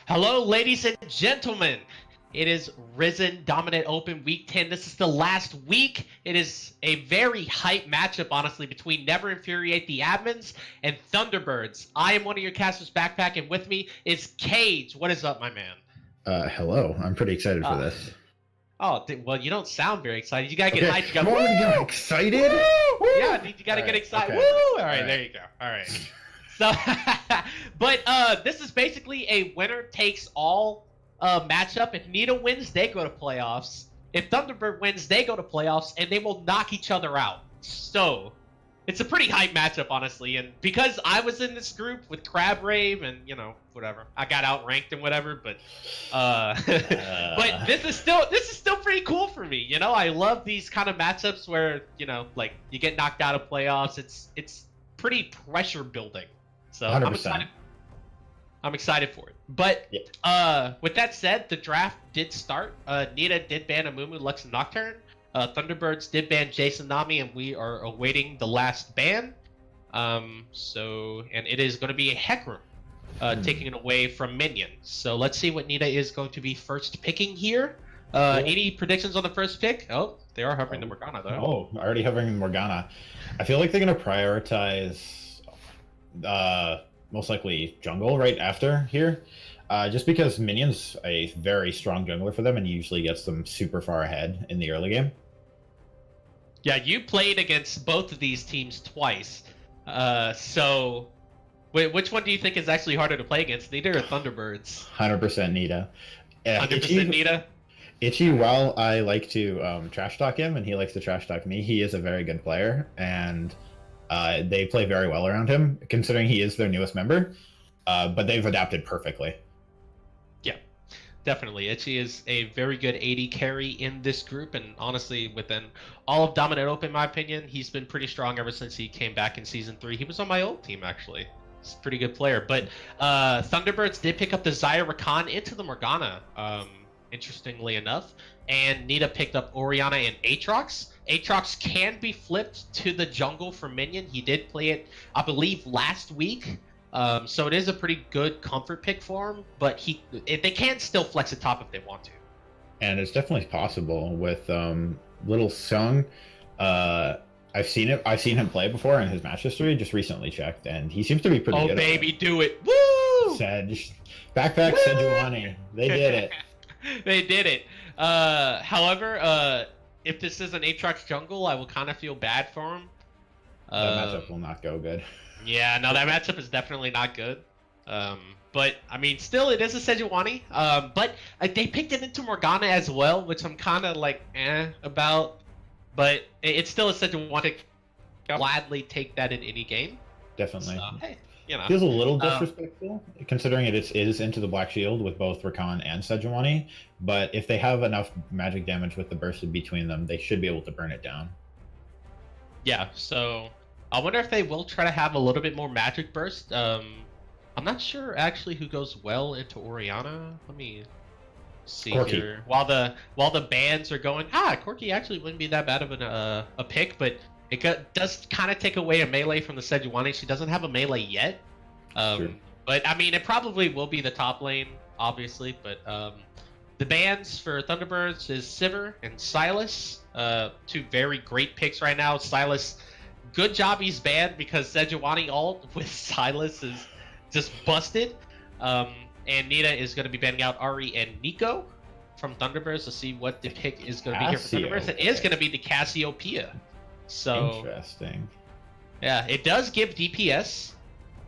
Hello, ladies and gentlemen. It is Risen Dominant Open Week 10. This is the last week. It is a very hype matchup, honestly, between Never Infuriate the Admins and Thunderbirds. I am one of your casters, Backpack, and with me is Cage. What is up, my man? Hello. I'm pretty excited for this. Oh, well, you don't sound very excited. You gotta get hyped. You gotta get excited. Woo! Yeah, you gotta get excited. Okay. Woo! All right, there you go. All right. So, but this is basically a winner takes all matchup. If Nita wins, they go to playoffs. If Thunderbird wins, they go to playoffs, and they will knock each other out. So, it's a pretty hype matchup, honestly. And because I was in this group with Crab Rave and whatever, I got outranked and whatever. But but this is still pretty cool for me. I love these kind of matchups where like you get knocked out of playoffs. It's pretty pressure building. So 100%. I'm excited for it. But with that said, the draft did start. Nita did ban Amumu, Lux, and Nocturne. Thunderbirds did ban Jason Nami, and we are awaiting the last ban. And it is going to be a Hecarim taking it away from Minion. So let's see what Nita is going to be first picking here. Any predictions on the first pick? Oh, they are hovering the Morgana, though. Oh, already hovering the Morgana. I feel like they're going to prioritize most likely jungle right after here. Just because Minion's a very strong jungler for them and usually gets them super far ahead in the early game. Yeah, you played against both of these teams twice. So which one do you think is actually harder to play against, Nita or Thunderbirds? 100% Nita. 100% Nita? Itchy, while I like to trash talk him and he likes to trash talk me, he is a very good player and they play very well around him, considering he is their newest member, but they've adapted perfectly. Yeah, definitely. Itchy is a very good AD carry in this group, and honestly, within all of Dominant Open, in my opinion, he's been pretty strong ever since he came back in Season 3. He was on my old team, actually. He's a pretty good player. But Thunderbirds did pick up the Zyra Rakan into the Morgana, interestingly enough, and Nita picked up Orianna and Aatrox. Aatrox can be flipped to the jungle for Minion. He did play it, I believe, last week. So it is a pretty good comfort pick for him, but they can still flex it top if they want to. And it's definitely possible with Little Sung. I've seen him play before in his match history. Just recently checked, and he seems to be pretty good. Oh baby, do it! Woo! Sedge, Backpack, Sejuani. They did it. They did it. However, if this is an Aatrox jungle, I will kind of feel bad for him. That matchup will not go good. Yeah, no, that matchup is definitely not good. But I mean, still, it is a Sejuani. But they picked it into Morgana as well, which I'm kind of like about. But it's still a Sejuani. Gladly take that in any game. Definitely. So, hey, feels a little disrespectful, considering it is into the Black Shield with both Rakan and Sejuani. But if they have enough magic damage with the burst between them, they should be able to burn it down. Yeah, so I wonder if they will try to have a little bit more magic burst. I'm not sure actually who goes well into Orianna. Let me see Corki. Here. While the bans are going, Corki actually wouldn't be that bad of a pick, but it does kind of take away a melee from the Sejuani. She doesn't have a melee yet. Sure. But I mean, it probably will be the top lane, obviously. But the bans for Thunderbirds is Sivir and Silas. Two very great picks right now. Silas, good job he's banned because Sejuani ult with Silas is just busted. And Nita is going to be banning out Ari and Nico from Thunderbirds to see what the pick is going to be here for Thunderbirds. It is going to be the Cassiopeia. So interesting. Yeah, it does give DPS.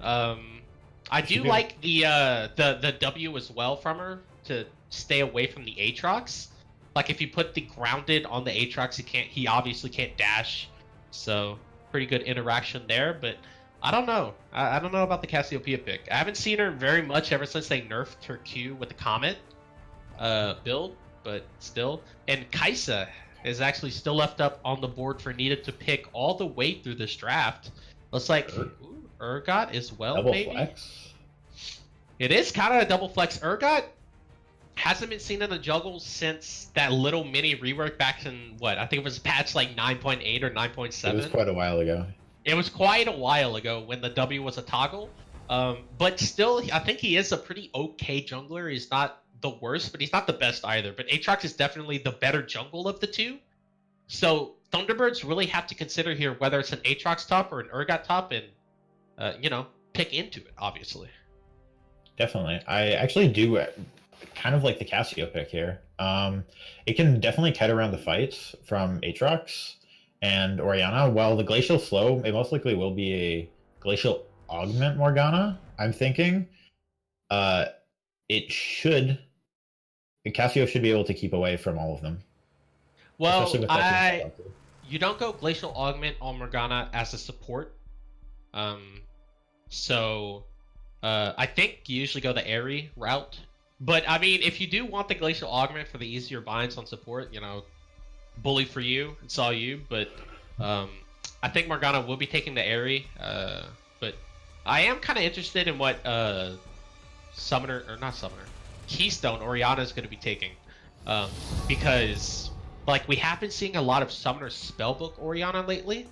I do like the W as well from her to stay away from the Aatrox. Like if you put the grounded on the Aatrox, he obviously can't dash. So pretty good interaction there, but I don't know. I don't know about the Cassiopeia pick. I haven't seen her very much ever since they nerfed her Q with the Comet build, but still. And Kaisa is actually still left up on the board for Nita to pick all the way through this draft. Looks like Urgot as well, double maybe? Flex? It is kind of a double flex. Urgot hasn't been seen in the jungle since that little mini rework back in, I think it was patch like 9.8 or 9.7. It was quite a while ago. It was quite a while ago when the W was a toggle. But still, I think he is a pretty okay jungler. He's not the worst, but he's not the best either. But Aatrox is definitely the better jungle of the two. So Thunderbirds really have to consider here whether it's an Aatrox top or an Urgot top, and pick into it. Obviously. Definitely, I actually do kind of like the Cassio pick here. It can definitely cut around the fights from Aatrox and Orianna. While the Glacial Slow, it most likely will be a Glacial Augment Morgana. I'm thinking, it should. Cassio should be able to keep away from all of them. Well, Especially with that you don't go Glacial Augment on Morgana as a support. So I think you usually go the Airy route. But I mean, if you do want the Glacial Augment for the easier binds on support, bully for you, it's all you. But I think Morgana will be taking the Airy. But I am kind of interested in what Summoner, or not Summoner, Keystone Orianna is going to be taking. Because like we have been seeing a lot of Summoner Spellbook Orianna lately.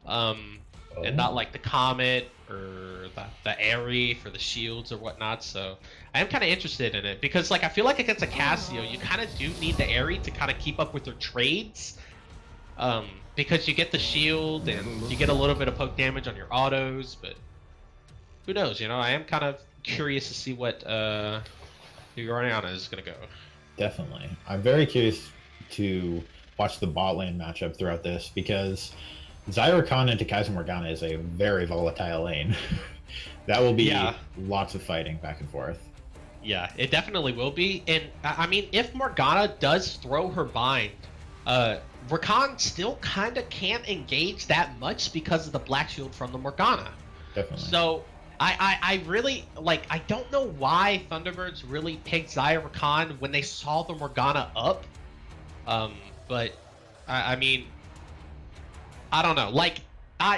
And not like the Comet or the Airy for the shields or whatnot. So I am kind of interested in it because like I feel like against a Cassio, you kind of do need the Airy to kind of keep up with their trades. Because you get the shield and you get a little bit of poke damage on your autos, but who knows? I am kind of curious to see what Orianna is gonna go. Definitely, I'm very curious to watch the bot lane matchup throughout this because Zyra Khan into Kaiser Morgana is a very volatile lane. That will be lots of fighting back and forth. Yeah, it definitely will be. And I mean, if Morgana does throw her bind, Rakan still kind of can't engage that much because of the Black Shield from the Morgana. Definitely. So I really I don't know why Thunderbirds really picked Zyra Khan when they saw the Morgana up. But I mean, I don't know.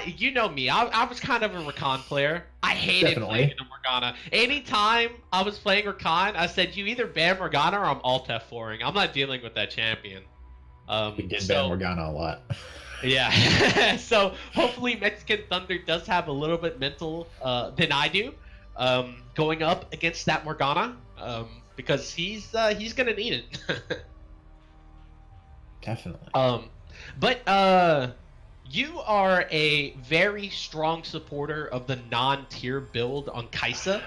You know me. I was kind of a Rakan player. I hated playing the Morgana. Anytime I was playing Rakan, I said, you either ban Morgana or I'm alt F4ing. I'm not dealing with that champion. We did ban Morgana a lot. Yeah. So hopefully Mexican Thunder does have a little bit mental than I do going up against that Morgana because he's gonna need it. Definitely. But you are a very strong supporter of the non-tier build on Kai'Sa.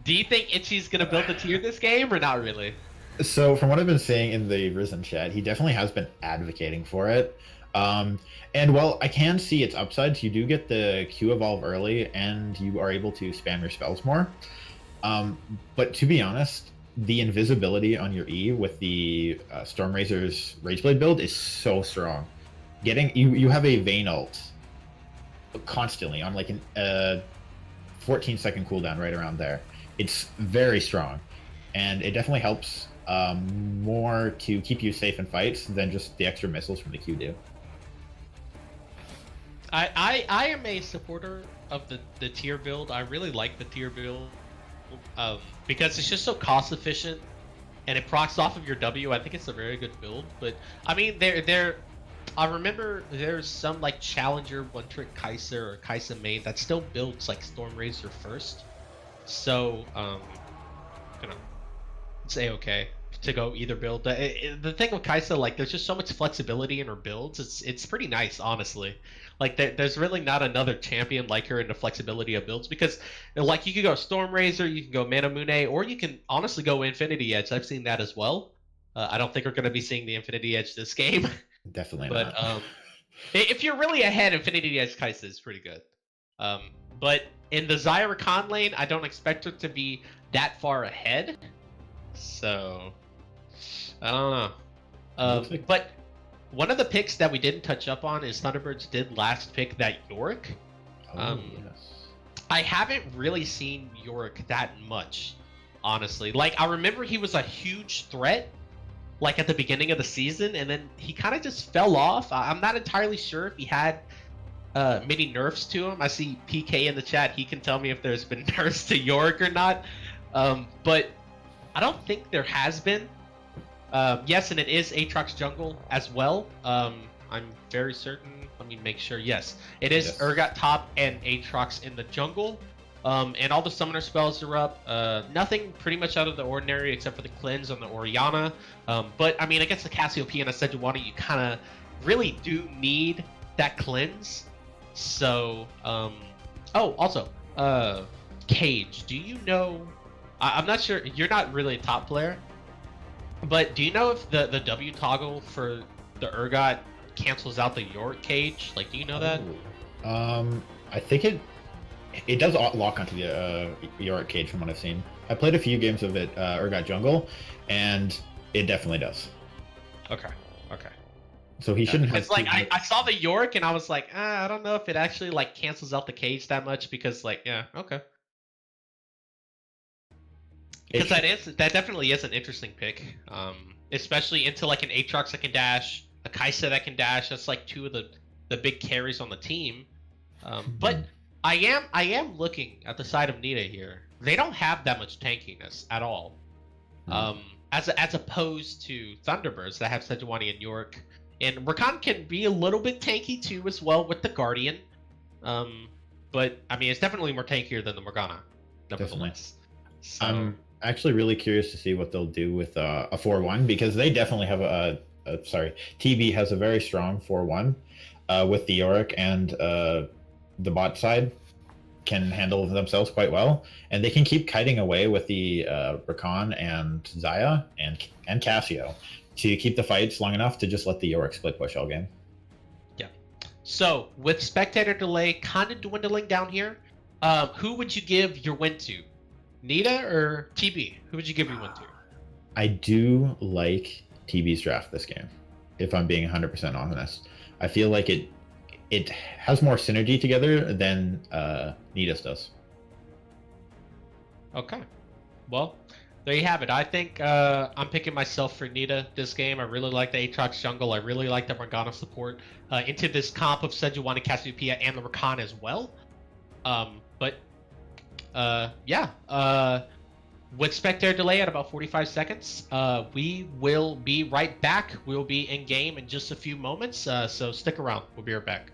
Do you think Itchy's gonna build the tier this game or not really? So from what I've been seeing in the Risen chat, he definitely has been advocating for it. And while I can see its upsides, you do get the Q evolve early and you are able to spam your spells more. But to be honest, the invisibility on your E with the Stormrazor's Rageblade build is so strong. You have a Vayne ult constantly on like an 14-second cooldown right around there. It's very strong, and it definitely helps more to keep you safe in fights than just the extra missiles from the Q do. I am a supporter of the tier build. I really like the tier build because it's just so cost efficient and it procs off of your W. I think it's a very good build. But I mean, I remember there's some like challenger one-trick Kai'Sa or Kai'Sa main that still builds like Stormrazor first. So it's a-okay to go either build. The thing with Kai'Sa, like, there's just so much flexibility in her builds. It's pretty nice, honestly. Like, there's really not another champion like her in the flexibility of builds because, like, you could go Stormrazor, you can go Manamune, or you can honestly go Infinity Edge. I've seen that as well. I don't think we're going to be seeing the Infinity Edge this game. Definitely but, not. If you're really ahead, Infinity Edge Kai'Sa is pretty good. But in the Zyra Khan lane, I don't expect her to be that far ahead. So, I don't know. But one of the picks that we didn't touch up on is Thunderbirds did last pick that Yorick. Yes. I haven't really seen Yorick that much, honestly. Like, I remember he was a huge threat, like, at the beginning of the season, and then he kind of just fell off. I'm not entirely sure if he had many nerfs to him. I see PK in the chat. He can tell me if there's been nerfs to Yorick or not. But I don't think there has been. Yes, and it is Aatrox jungle as well. I'm very certain. Let Let me make sure. Yes, it is Yes. Urgot top and Aatrox in the jungle. And all the summoner spells are up. Nothing pretty much out of the ordinary except for the cleanse on the Orianna. But I mean, against the Cassiopeia and a Sejuani, you kind of really do need that cleanse. So, oh, also, Cage, do you know? I'm not sure. You're not really a top player, but do you know if the W toggle for the Urgot cancels out the Yorick Cage? Like, do you know that? I think it does lock onto the Yorick Cage from what I've seen. I played a few games of it, Urgot Jungle, and it definitely does. Okay. Okay. So he shouldn't have. Because like I saw the Yorick and I was like, I don't know if it actually like cancels out the cage that much because like okay. Because that definitely is an interesting pick. Especially into like an Aatrox that can dash, a Kaisa that can dash. That's like two of the big carries on the team. But I am looking at the side of Nita here. They don't have that much tankiness at all. As opposed to Thunderbirds that have Sejuani and York. And Rakan can be a little bit tanky too as well with the Guardian. But I mean it's definitely more tankier than the Morgana, nevertheless. So, I'm actually really curious to see what they'll do with a 4-1 because they definitely have TB has a very strong 4-1 with the Yorick and the bot side can handle themselves quite well, and they can keep kiting away with the Rakan and Xayah and Cassio to keep the fights long enough to just let the Yorick split push all game. yeah. So with spectator delay kind of dwindling down here, who would you give your win to? Nita or TB? Who would you give your win to? I do like TB's draft this game, if I'm being 100% honest. I feel like it has more synergy together than Nita's does. Okay. Well, there you have it. I think I'm picking myself for Nita this game. I really like the Aatrox jungle. I really like the Morgana support into this comp of Sejuani, Cassiopeia, and the Rakan as well. With spectator delay at about 45 seconds, we will be right back. We'll be in game in just a few moments, so stick around. We'll be right back.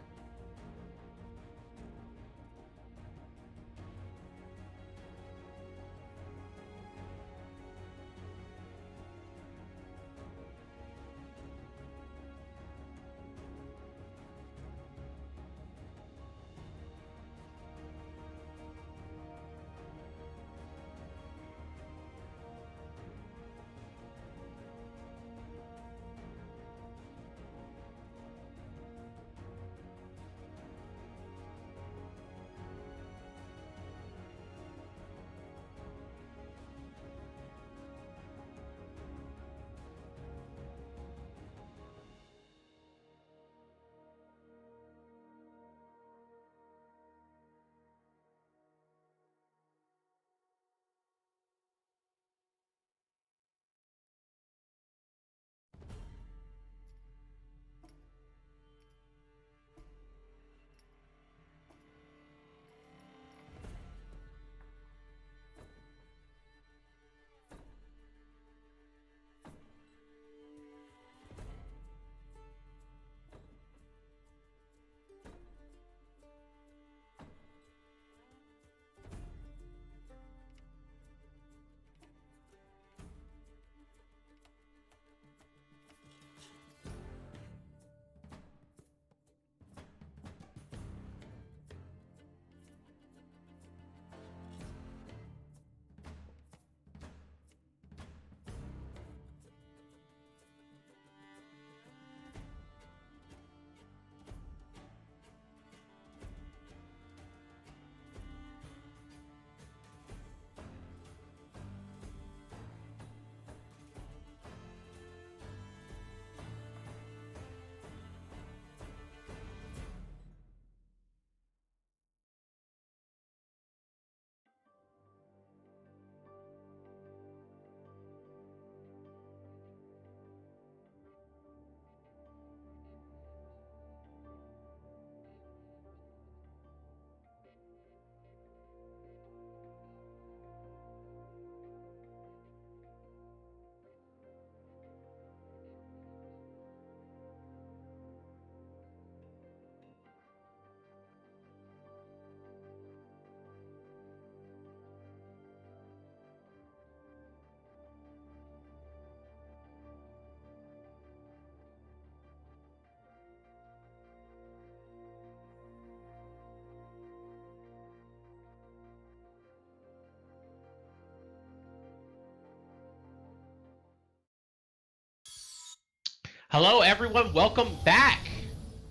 Hello, everyone. Welcome back.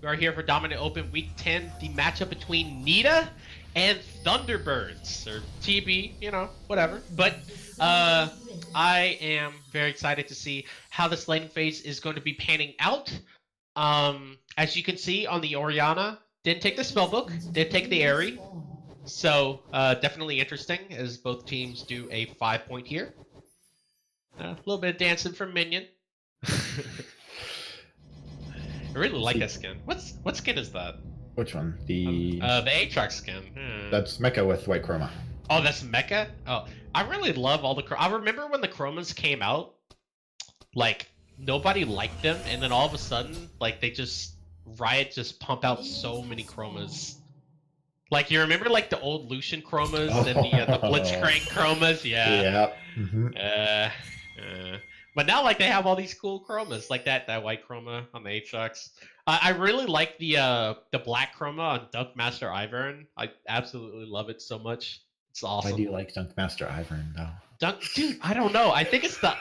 We are here for Dominant Open Week 10, the matchup between Nita and Thunderbirds, or TB, you know, whatever. But I am very excited to see how this laning phase is going to be panning out. As you can see on the Orianna, didn't take the spellbook, did take the Aerie. So definitely interesting as both teams do a 5-point here. A little bit of dancing from Minion. I really like that skin. What skin is that? Which one? The Aatrox skin. That's Mecha with white chroma. Oh, that's Mecha? Oh, I really love all the I remember when the chromas came out, like nobody liked them, and then all of a sudden, like Riot just pump out so many chromas. Like you remember like the old Lucian chromas and the Blitzcrank chromas? Yeah. Yeah. But now, like, they have all these cool chromas, like that white chroma on the Aatrox. I really like the black chroma on Dunkmaster Ivern. I absolutely love it so much. It's awesome. Why do you like Dunkmaster Ivern though? Dude, I don't know. I think it's the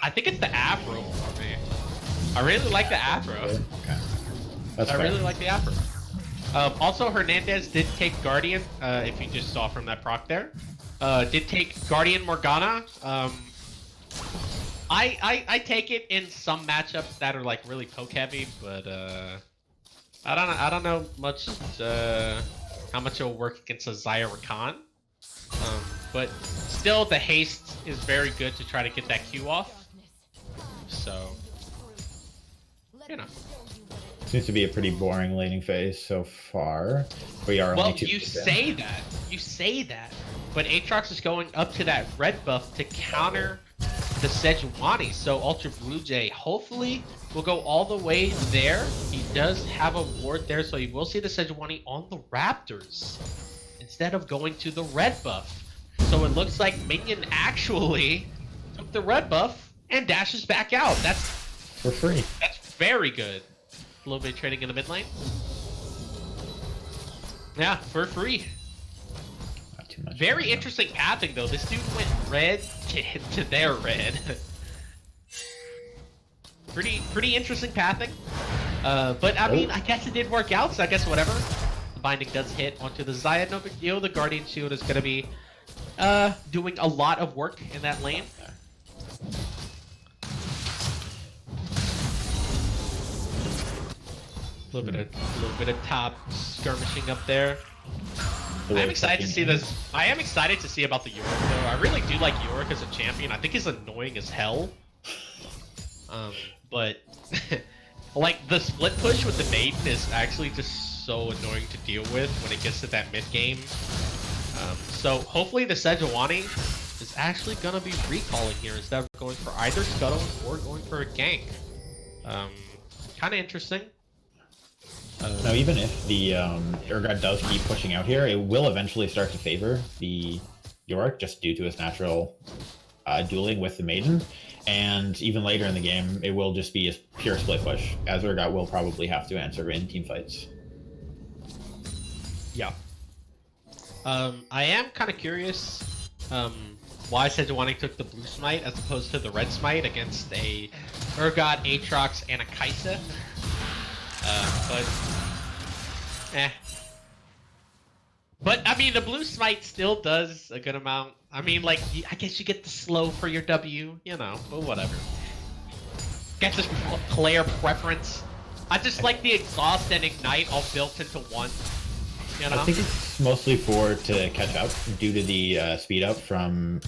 afro for me. I really like the afro. Okay. That's fair. Really like the afro. Also, Hernandez did take Guardian. If you just saw from that proc there, did take Guardian Morgana. I take it in some matchups that are like really poke heavy, but I don't know much how much it'll work against a Xayah Rakan. But still, the haste is very good to try to get that Q off. So, you know. Seems to be a pretty boring laning phase so far. We are only 2%. You say that, but Aatrox is going up to that red buff to counter the Sejuani, so Ultra Blue Jay hopefully will go all the way there. He does have a ward there, so you will see the Sejuani on the Raptors instead of going to the red buff. So it looks like Minion actually took the red buff and dashes back out. That's for free. That's very good. A little bit of trading in the mid lane. Yeah, for free. Too much. Very interesting pathing though. This dude went red to their red. pretty interesting pathing. But I mean, I guess it did work out, so I guess whatever. The binding does hit onto the Xayah, no big deal. The Guardian Shield is gonna be doing a lot of work in that lane. A little bit of top skirmishing up there. I'm excited to see this. I am excited to see about the Yorick though. I really do like Yorick as a champion. I think he's annoying as hell. But like the split push with the Maiden is actually just so annoying to deal with when it gets to that mid game. So hopefully the Sejuani is actually gonna be recalling here instead of going for either Scuttle or going for a gank. Kind of interesting. Now, even if the Urgot does keep pushing out here, it will eventually start to favor the Yorick just due to his natural dueling with the Maiden. And even later in the game, it will just be a pure split push, as Urgot will probably have to answer in team fights. Yeah. I am kind of curious why Sejuani took the blue smite as opposed to the red smite against a Urgot, Aatrox, and a Kai'Sa. But I mean, the blue smite still does a good amount. I mean, like, I guess you get the slow for your W, you know, but whatever. Guess it's player preference. I just like the exhaust and ignite all built into one. You know? I think it's mostly to catch up due to the speed up from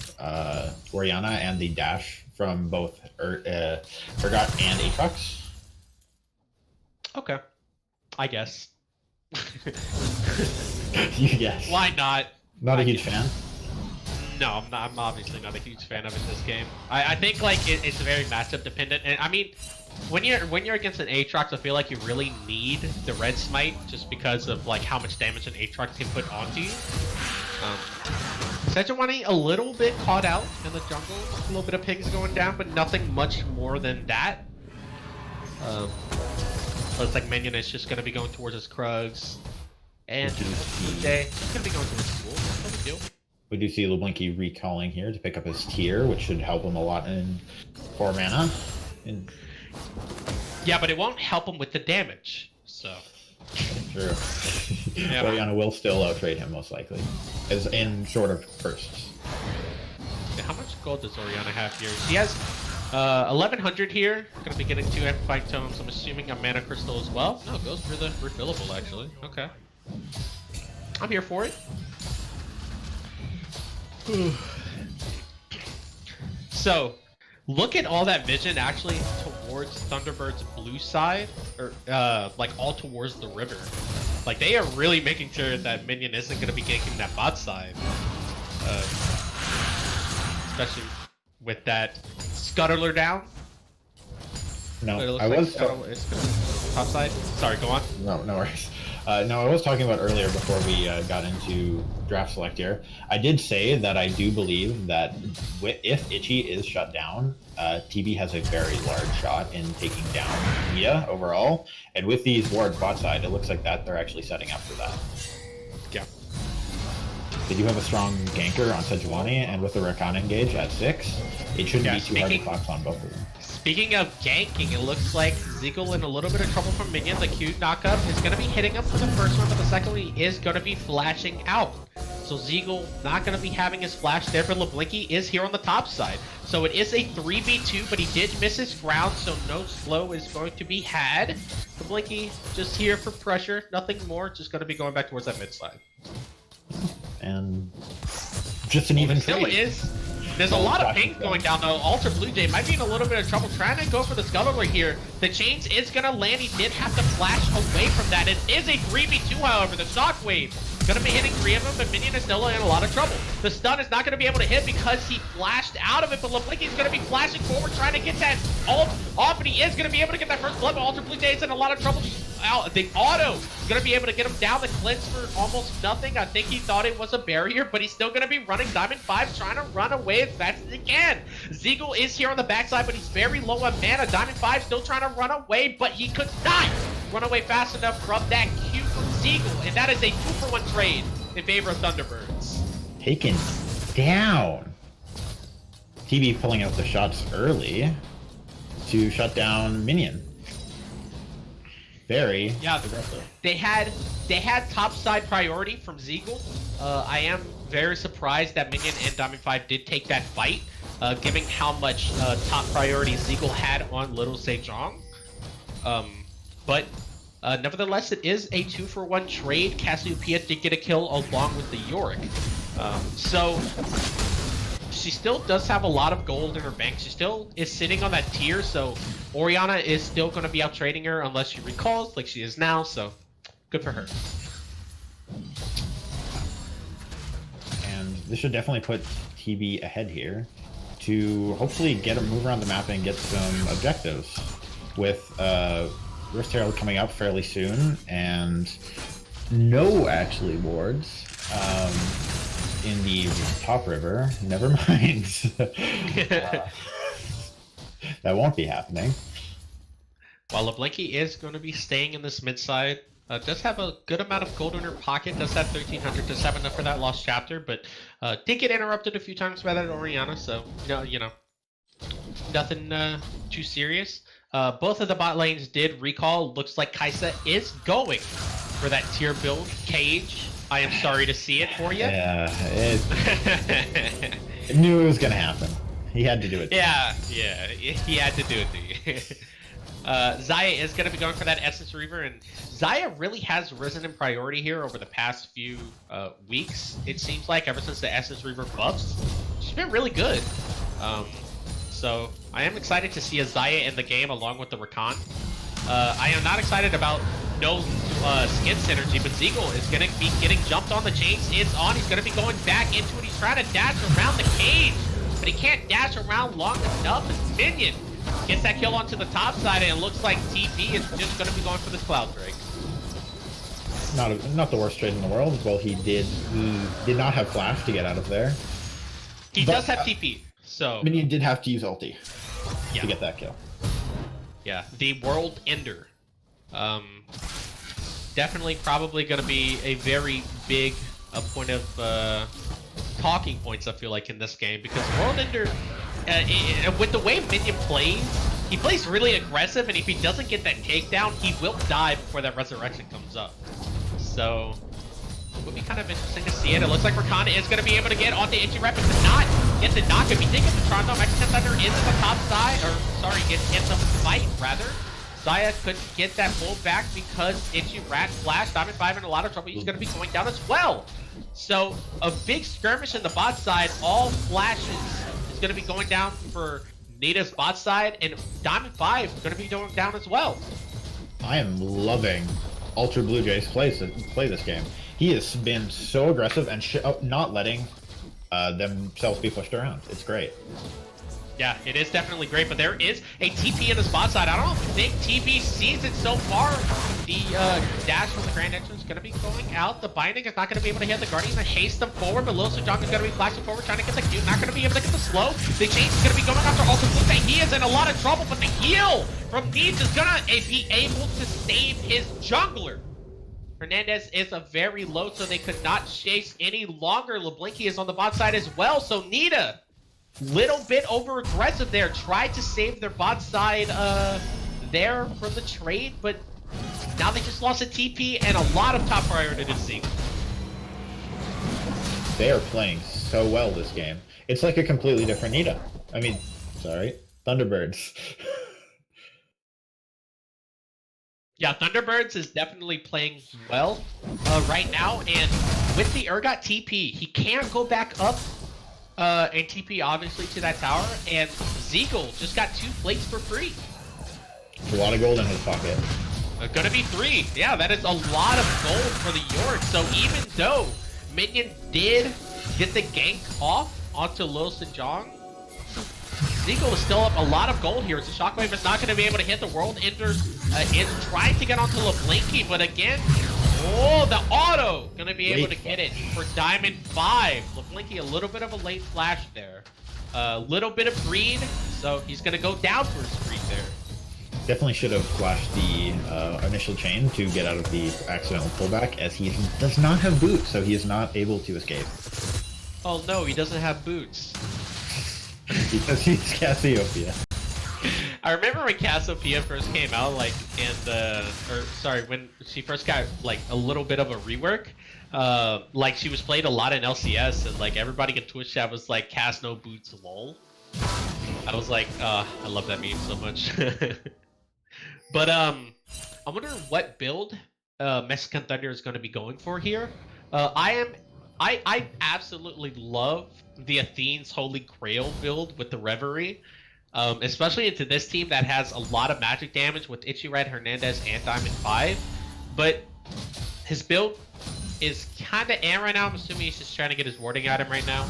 Orianna and the dash from both Urgot and Aatrox. Okay, I guess. You guess. Why not? Not a huge fan. No, I'm obviously not a huge fan of it this game. I think like it's very matchup dependent, and I mean, when you're against an Aatrox, I feel like you really need the red smite just because of like how much damage an Aatrox can put onto you. Sejuani a little bit caught out in the jungle, a little bit of pigs going down, but nothing much more than that. Looks like Minion is just gonna be going towards his Krugs, and Jay is gonna be going towards his Wolf. No big deal. We do see Lublinki recalling here to pick up his tier, which should help him a lot in 4 mana. Yeah, but it won't help him with the damage. So. True. Yeah. Oriana will still trade him most likely, as in sort of firsts. How much gold does Oriana have here? She has 1100 here. Gonna be getting 2 amplifying tomes. I'm assuming a mana crystal as well. No, it goes for the refillable actually. Okay. I'm here for it. So, look at all that vision actually towards Thunderbird's blue side, or like all towards the river. Like they are really making sure that minion isn't going to be ganking that bot side, especially with that scuttler down. No, It looks I like was it's gonna, top side. Sorry, go on. no worries. No, I was talking about earlier before we got into draft select here. I did say that I do believe that if Itchy is shut down, TB has a very large shot in taking down Mia overall. And with these wards bot side, it looks like that they're actually setting up for that. Yeah. They do have a strong ganker on Sejuani, and with the Rakan engage at 6, it shouldn't be too hard to fox on both of them. Speaking of ganking, it looks like Zeagle in a little bit of trouble from minion. The Q knockup is going to be hitting him for the first one, but the second one he is going to be flashing out. So Zeagle not going to be having his flash there, but LeBlinky is here on the top side. So it is a 3v2, but he did miss his ground, so no slow is going to be had. LeBlinky just here for pressure, nothing more, just going to be going back towards that mid side. And just an even Still trade. There's a lot of ping going down though. Ultra Blue Jay might be in a little bit of trouble trying to go for the scuttler here. The chains is gonna land. He did have to flash away from that. It is a 3v2, however. The shockwave gonna be hitting 3 of them, but Minion is still in a lot of trouble. The stun is not gonna be able to hit because he flashed out of it, but LeBlinky's gonna be flashing forward trying to get that ult off, and he is gonna be able to get that first blood, but Ultra Blue Jay is in a lot of trouble. The auto is gonna be able to get him down the cleanse for almost nothing. I think he thought it was a barrier, but he's still gonna be running Diamond 5, trying to run away as fast as he can. Zeagle is here on the backside, but he's very low on mana. Diamond 5 still trying to run away, but he could not run away fast enough from that Q from Zeagle, and that is a 2-for-1 trade in favor of Thunderbirds. Taken down. TB pulling out the shots early to shut down Minion. Very aggressive. They had top side priority from Zeagle. I am very surprised that Minion and Diamond 5 did take that fight, given how much top priority Zeagle had on Little Sejong. But nevertheless, it is a 2-for-1 trade. Cassiopeia did get a kill along with the Yorick. So she still does have a lot of gold in her bank. She still is sitting on that tier, so Oriana is still going to be out trading her unless she recalls like she is now, so good for her. And this should definitely put TB ahead here to hopefully get a move around the map and get some objectives with Rift Herald coming up fairly soon and no actually wards in the top river. Never mind. That won't be happening. While LeBlinky is going to be staying in this mid side, does have a good amount of gold in her pocket, does have 1300, does have enough for that lost chapter, but did get interrupted a few times by that Oriana, so you know, nothing too serious. Both of the bot lanes did recall. Looks like Kaisa is going for that tier build. Cage, I am sorry to see it for you. Yeah, I knew it was gonna happen. He had to do it. Yeah, he had to do it to you. Xayah is going to be going for that Essence Reaver, and Xayah really has risen in priority here over the past few weeks. It seems like ever since the Essence Reaver buffs, she's been really good. So I am excited to see a Xayah in the game along with the Rakan. I am not excited about no skin synergy, but Zeagle is going to be getting jumped on. The chains is on. He's going to be going back into it. He's trying to dash around the cage, but he can't dash around long enough. His minion gets that kill onto the top side, and it looks like TP is just going to be going for this Cloud Drake. Not the worst trade in the world. Well, he did not have flash to get out of there. He does have TP, so Minion did have to use ulti to get that kill. Yeah, the World Ender. Definitely probably going to be a very big point of talking points, I feel like, in this game, because World Ender, with the way Minion plays, he plays really aggressive, and if he doesn't get that takedown, he will die before that resurrection comes up. So it would be kind of interesting to see it. It looks like Rakana is going to be able to get onto Infuriate, but to not get the knock. If he did get the Tron, though, Mexican Thunder is in the top side, or sorry, get the fight rather. Zaya couldn't get that pull back because Infuriate flashed. Diamond 5 in a lot of trouble. He's going to be going down as well. So a big skirmish in the bot side. All flashes is going to be going down for Nita's bot side, and Diamond 5 is going to be going down as well. I am loving Ultra Blue Jays play this game. He has been so aggressive and not letting themselves be pushed around. It's great. Yeah, it is definitely great, but there is a TP in the spot side. I don't think TP sees it so far. The dash from the Grand Entrance is going to be going out. The Binding is not going to be able to hit the Guardian to chase them forward, but Lil Sejong is going to be flashing forward, trying to get the Q. Not going to be able to get the slow. The Change is going to be going after Ultra Blue. He is in a lot of trouble, but the heal from Needs is going to be able to save his jungler. Hernandez is a very low, so they could not chase any longer. LeBlancy is on the bot side as well, so Nita, little bit over aggressive there, tried to save their bot side there from the trade, but now they just lost a TP and a lot of top priority to see. They are playing so well this game. It's like a completely different Nita. I mean, sorry, Thunderbirds. Yeah, Thunderbirds is definitely playing well right now, and with the Urgot TP, he can't go back up and TP obviously to that tower, and Zeagle just got 2 plates for free. A lot of gold in his pocket. Gonna be 3. Yeah, that is a lot of gold for the York. So even though Minion did get the gank off onto Lil Sejong, Zeagle is still up a lot of gold here. So Shockwave is not going to be able to hit the World Enders. Is trying to get onto LeBlancy, but again, oh, the auto going to be able to get it for Diamond 5. LeBlancy a little bit of a late flash there. A little bit of greed, so he's going to go down for his greed there. Definitely should have flashed the initial chain to get out of the accidental pullback, as he does not have boots, so he is not able to escape. Oh no, he doesn't have boots. Because he's Cassiopeia. I remember when Cassiopeia first came out, like, when she first got, like, a little bit of a rework, like, she was played a lot in LCS, and, like, everybody in Twitch chat was like, Cass no boots, lol. I was like, I love that meme so much. But, I wonder what build Mexican Thunder is going to be going for here. I absolutely love the Athene's Holy Grail build with the Reverie. Especially into this team that has a lot of magic damage with Infuriate, Hernandez, and Diamond 5. But his build is kind of right now. I'm assuming he's just trying to get his warding item right now.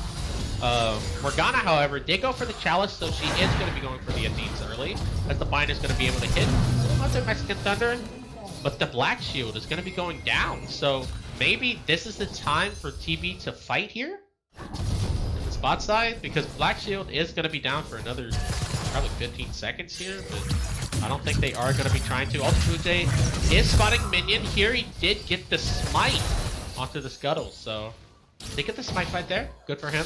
Morgana, however, did go for the Chalice, so she is going to be going for the Athenes early, as the bind is going to be able to hit onto Mexican Thunder. But the Black Shield is going to be going down, so maybe this is the time for TB to fight here? In the spot side? Because Black Shield is going to be down for another probably 15 seconds here, but I don't think they are going to be trying to. Also, J is spotting Minion here. He did get the smite onto the Scuttle, so they get the smite right there. Good for him.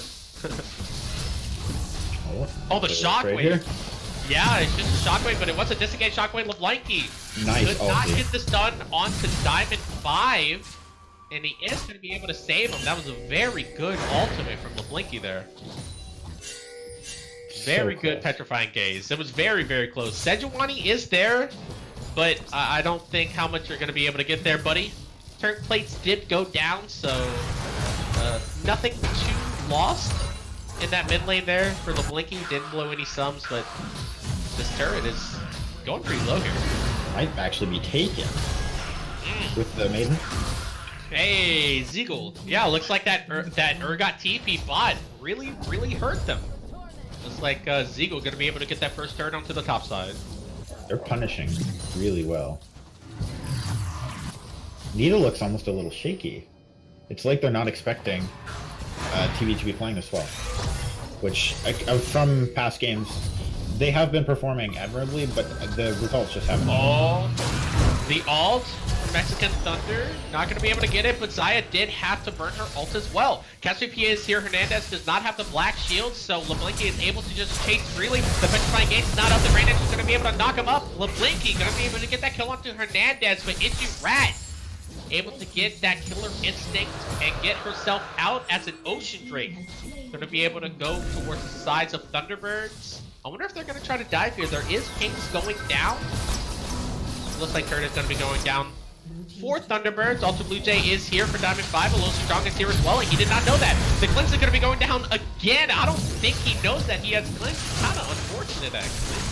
Oh, the Shockwave. Yeah, it's just a Shockwave, but it was a disengaged Shockwave. LeBlancy nice. could not get this done onto Diamond 5, and he is going to be able to save him. That was a very good ultimate from LeBlancy there. Very good Petrifying Gaze. It was very, very close. Sejuani is there, but I don't think how much you're going to be able to get there, buddy. Turret plates did go down, so nothing too lost in that mid lane there for LeBlancy. Didn't blow any sums, but this turret is going pretty low here. Might actually be taken with the Maiden. Hey, Zeagle. Yeah, looks like that Urgot TP bot really, really hurt them. Looks like Zeagle gonna be able to get that first turret onto the top side. They're punishing really well. Nita looks almost a little shaky. It's like they're not expecting TV to be playing this well. Which, from past games, they have been performing admirably, but the results just haven't. Oh, the ult from Mexican Thunder. Not going to be able to get it, but Zaya did have to burn her ult as well. Cassiopeia is here. Hernandez does not have the black shield, so LeBlancy is able to just chase freely. The petrifying gate is not up. The Granite is going to be able to knock him up. LeBlancy going to be able to get that kill onto Hernandez, but Infuriate able to get that killer instinct and get herself out as an Ocean Drake. Going to be able to go towards the sides of Thunderbirds. I wonder if they're going to try to dive here. There is pings going down. Looks like Turret is going to be going down for Thunderbirds. Also, Blue Jay is here for Diamond 5. A little strong is here as well, and he did not know that. The cleanse is going to be going down again. I don't think he knows that he has cleanse. Kind of unfortunate, actually.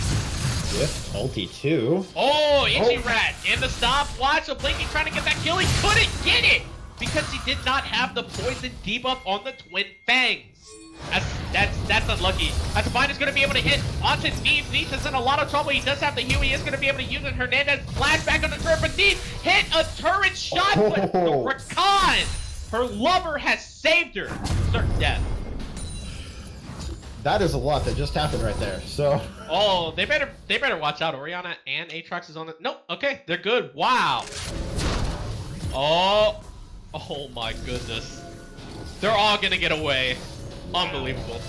With ulti too. Oh, Itchy Rat in the stopwatch. So Blinky trying to get that kill. He couldn't get it because he did not have the poison debuff on the Twin Fangs. That's unlucky. Divine is going to be able to hit onto Neith. Neith is in a lot of trouble. He does have the heal. He is going to be able to use it. Hernandez flashback on the turret, but Neith hit a turret shot. But the Rakan, her lover, has saved her. Certain death. That is a lot that just happened right there. So. Oh, they better watch out. Orianna and Aatrox is on it. Nope. Okay, they're good. Wow. Oh my goodness. They're all gonna get away. Unbelievable.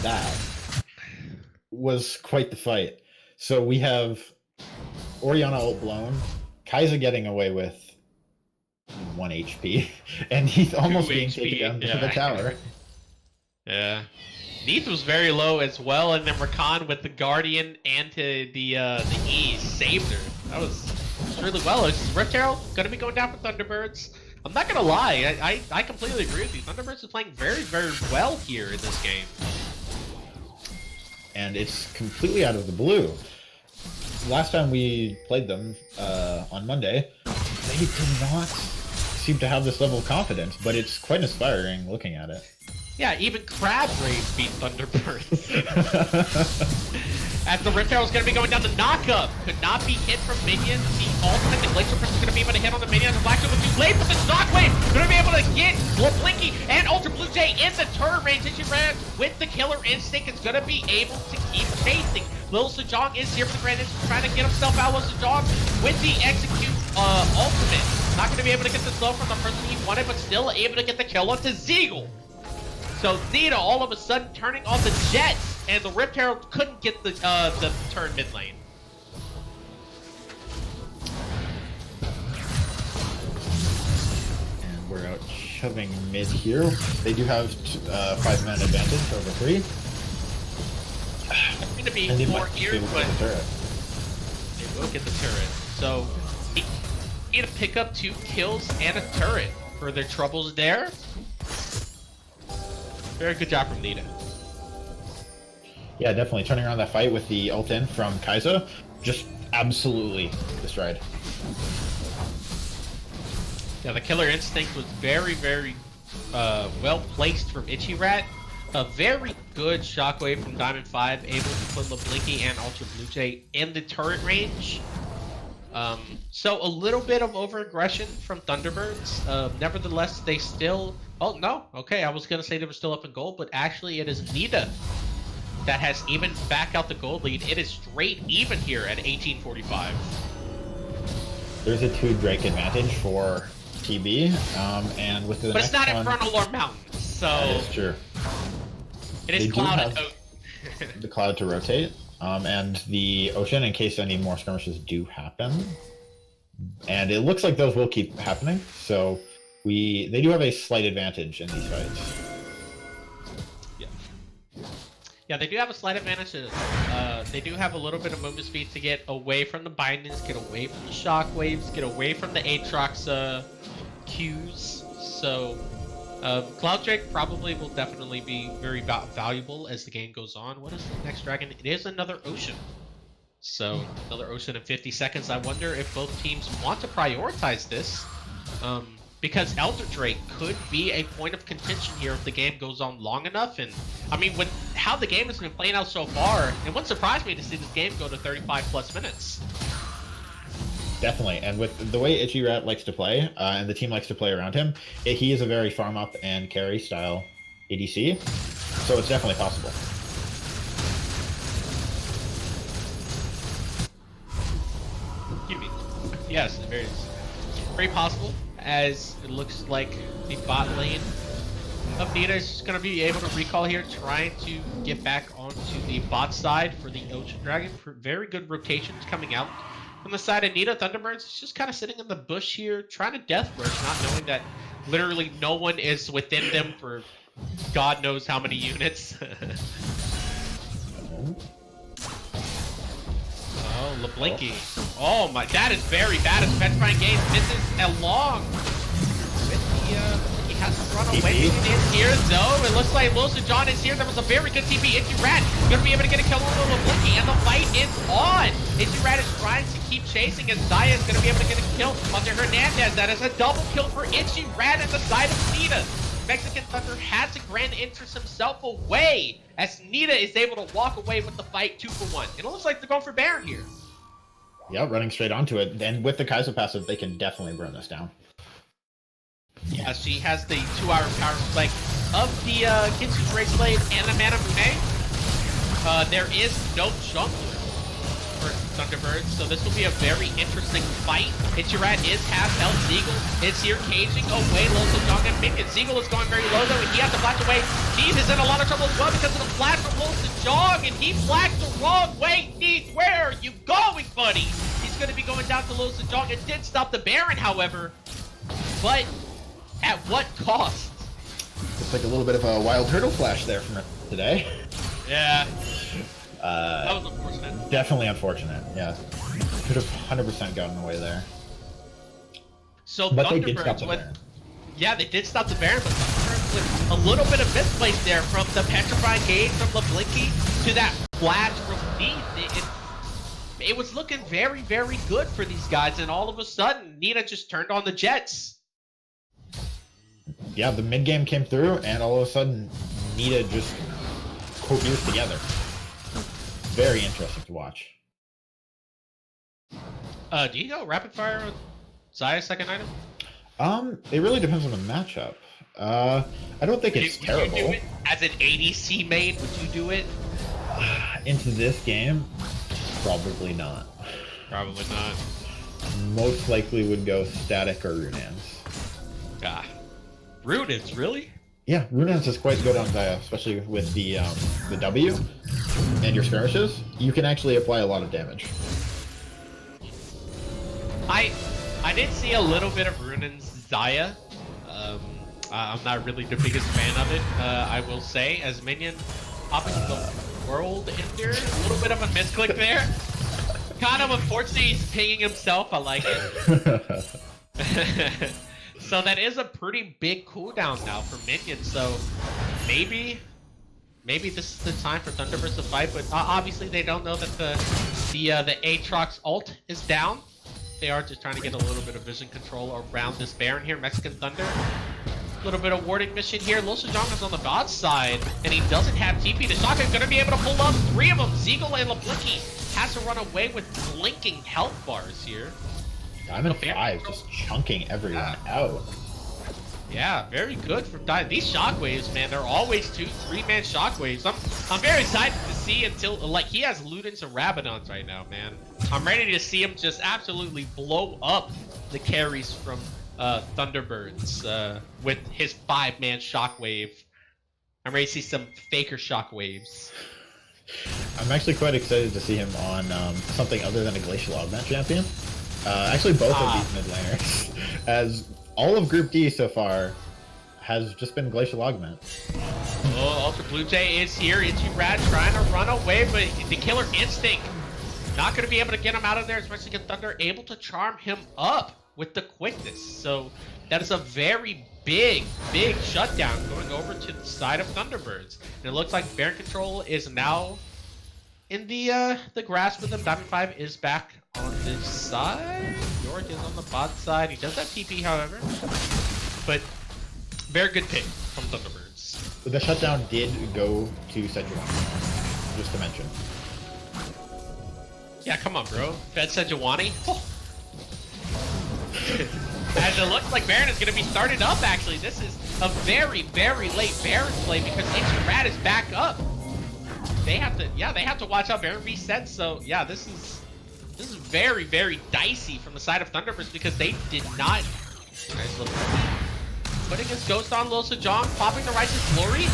That was quite the fight. So we have Orianna ult blown, Kai'Sa getting away with 1 HP, and he's almost being taken down to the tower. Yeah. Neith was very low as well, and then Rakan with the Guardian and to the E saved her. That was really well. It's Rift Herald gonna be going down for Thunderbirds. I'm not gonna lie, I completely agree with you. Thunderbirds is playing very, very well here in this game. And it's completely out of the blue. Last time we played them on Monday, they did not seem to have this level of confidence, but it's quite inspiring looking at it. Yeah, even Crab Rave beat Thunderbirds. As the Rift Herald is going to be going down, the knockup could not be hit from minions. The ultimate, the Glacier Prince is going to be able to hit on the minions. The Black Shield was too late, but the Shockwave going to be able to get Blinky and Ultra Blue Jay in the turret range. As you ran with the Killer Instinct, it's going to be able to keep chasing. Lil Sejong is here for the Grand Instinct, trying to get himself out. Lil Sejong with the Execute ultimate. Not going to be able to get the slow from the person he wanted, but still able to get the kill onto Zeagle. So Zeta all of a sudden turning on the Jets, and the Rift Herald couldn't get the turn mid lane. And we're out shoving mid here. They do have 5-man advantage over 3. It's going to be 4 here, but they will get the turret. So they need to pick up 2 kills and a turret for their troubles there. Very good job from Nita. Yeah, definitely turning around that fight with the ult in from Kai'Sa. Just absolutely destroyed. Yeah, the Killer Instinct was very, very well placed from Itchy Rat. A very good Shockwave from Diamond 5, able to put LeBlinky and Ultra Blue Jay in the turret range. So a little bit of over-aggression from Thunderbirds. Nevertheless, they still... Oh, no. Okay, I was going to say they were still up in gold, but actually it is Nita that has even back out the gold lead. It is straight even here at 1845. There's a 2 Drake advantage for TB, and with the But next it's not one, in front of Lord Mountain, so... That is true. It is They Cloud. the Cloud to rotate, and the Ocean, in case any more skirmishes do happen. And it looks like those will keep happening, so they do have a slight advantage in these fights. Yeah, they do have a slight advantage. They do have a little bit of movement speed to get away from the bindings, get away from the shockwaves, get away from the Aatrox Qs. So Cloud Drake probably will definitely be very valuable as the game goes on. What is the next dragon? It is another Ocean. So another Ocean in 50 seconds. I wonder if both teams want to prioritize this. Because Elder Drake could be a point of contention here if the game goes on long enough. And I mean, with how the game has been playing out so far, it wouldn't surprise me to see this game go to 35+ minutes. Definitely, and with the way Itchy Rat likes to play, and the team likes to play around him, he is a very farm up and carry style ADC, so it's definitely possible. Give me. Yes, very possible, as it looks like the bot lane of Nita is just going to be able to recall here, trying to get back onto the bot side for the Ocean Dragon. Very good rotations coming out from the side of Nita. Thunderbirds is just kind of sitting in the bush here, trying to death rush, not knowing that literally no one is within them for God knows how many units. Oh, LeBlinky. Oh my, that is very bad as Petrifying Gaze misses along with the, he has to run away. It is here though. It looks like Wilson John is here. There was a very good TP. Infuriate gonna be able to get a kill on LeBlinky, and the fight is on. Infuriate is trying to keep chasing, and Zaya is gonna be able to get a kill under Hernandez. That is a double kill for Infuriate at the side of Nita. Mexican Thunder had to grand interest himself away as Nita is able to walk away with the fight 2-for-1. And it looks like they're going for Baron here. Yeah, running straight onto it. Then with the Kaiser passive, they can definitely burn this down. Yeah, she has the 2-hour power play of the Kitsu Braceblade and the Mana Mune. There is no jungler for Thunderbirds, so this will be a very interesting fight. Infuriate is half health. Zeagle is here caging away Losa Jong and Minion. Zeagle is going very low though, and he has to flash away. Neith is in a lot of trouble as well because of the flash from Losa Jong, and he flashed the wrong way. Neith, where are you going, buddy? He's going to be going down to Losa Jong. It did stop the Baron, however, but at what cost? Looks like a little bit of a wild turtle flash there from today. Yeah. That was unfortunate. Definitely unfortunate, yeah. Could have 100% gotten away there. So but they did stop the with, Baron. Yeah, they did stop the Baron, but Thunderbirds with a little bit of misplace there from the Petrifying Gaze from LeBlinky to that flash from Neith. It was looking very, very good for these guys, and all of a sudden, Nita just turned on the jets. Yeah, the mid game came through, and all of a sudden, Nita just coheres together. Very interesting to watch. Do you go rapid fire on Zaya's second item? It really depends on the matchup. I don't think it's terrible. Would you do it as an ADC main? Would you do it? Into this game, probably not. Probably not. Most likely would go static or Runans. Ah, Runans, really? Yeah, Runans is quite good on Zaya, especially with the W and your skirmishes. You can actually apply a lot of damage. I did see a little bit of Runan's Zaya. I'm not really the biggest fan of it, I will say, as Minion popping the World Ender. A little bit of a misclick there. Kind of unfortunate he's pinging himself. I like it. So that is a pretty big cooldown now for Minion. So maybe this is the time for Thunderbirds to fight, but obviously they don't know that the Aatrox ult is down. They are just trying to get a little bit of vision control around this Baron here. Mexican Thunder. A little bit of warding mission here. Losa Jong is on the bot side, and he doesn't have TP. The Shotgun's going to be able to pull up 3 of them. Zeagle and LeBlinky has to run away with blinking health bars here. Diamond 5 just chunking everyone out. Yeah, very good from Diamond. These shockwaves, man, they're always 2, 3-man shockwaves. I'm very excited to see until, like, he has Ludens and Rabadons right now, man. I'm ready to see him just absolutely blow up the carries from Thunderbirds with his 5-man shockwave. I'm ready to see some faker shockwaves. I'm actually quite excited to see him on something other than a Glacial Augment champion. Actually, both of these mid laners, as all of Group D so far has just been Glacial Augment. Oh, Ultra Blue Jay is here. Infuriate trying to run away, but the Killer Instinct not going to be able to get him out of there. As Mexican Thunder able to charm him up with the quickness. So that is a very big shutdown going over to the side of Thunderbirds. And it looks like Baron control is now in the grasp of them. Diamond 5 is back on this side. York is on the bot side. He does have TP, however. But very good pick from Thunderbirds. The shutdown did go to Sejuani, just to mention. Yeah, come on, bro. Fed Sejuani. Oh. As it looks like Baron is going to be started up, actually. This is a very late Baron play because Infuriate is back up. They have to watch out. Baron resets, so yeah, this is This is very, very dicey from the side of Thunderbirds because they did not. Nice little putting his ghost on Lil Sejong, popping the Righteous Glory,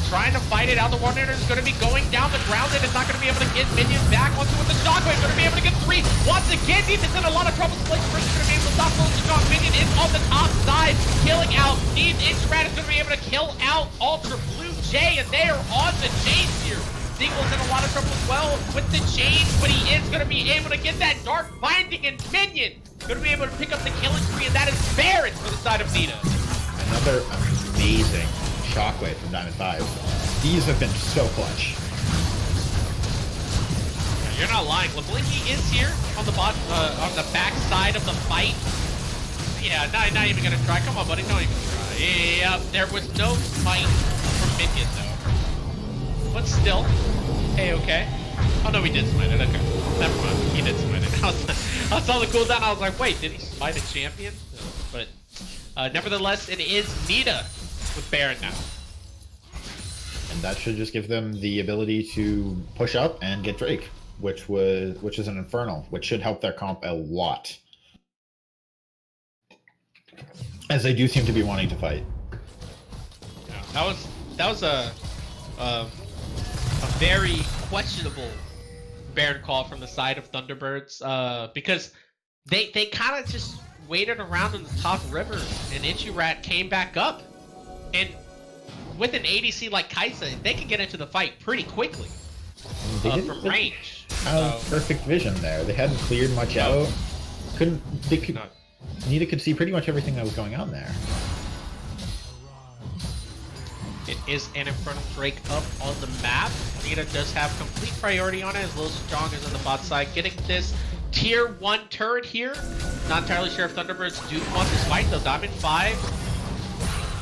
trying to fight it out. The Warrior is going to be going down the ground and it's not going to be able to get minions back onto it. The Shockwave going to be able to get 3 once again. Neith is in a lot of trouble. Split first is going to be able to stop Lil Sejong. Minion is on the top side, killing out Neith. Infuriate is going to be able to kill out Ultra Blue Jay, and they are on the chase here. Seagull's in a lot of trouble as well with the chains, but he is going to be able to get that Dark Binding, and Minion going to be able to pick up the killing spree, and that is Baron for the side of Nita. Another amazing shockwave from Diamond 5. These have been so clutch. You're not lying. LeBlinky is here on the back side of the fight. Yeah, not even gonna try. Come on, buddy, don't even try. Yeah, there was no fight from Minion though. But still, hey, okay. Oh no, we did smite it. Okay, never mind. He did smite it. I saw the cooldown. I was like, wait, did he smite a champion? No, but nevertheless, it is Nita with Baron now. And that should just give them the ability to push up and get Drake, which is an Infernal, which should help their comp a lot. As they do seem to be wanting to fight. Yeah, that was a very questionable Baron call from the side of Thunderbirds, because they kind of just waited around in the top river, and Infuriate came back up, and with an ADC like Kaisa, they can get into the fight pretty quickly from range. Perfect vision there. They hadn't cleared much out. Nita could see pretty much everything that was going on there. It is an Infernal Drake up on the map. Nita does have complete priority on it as Lil Strong is on the bot side, getting this tier 1 turret here. Not entirely sure if Thunderbirds do want this fight though. Diamond 5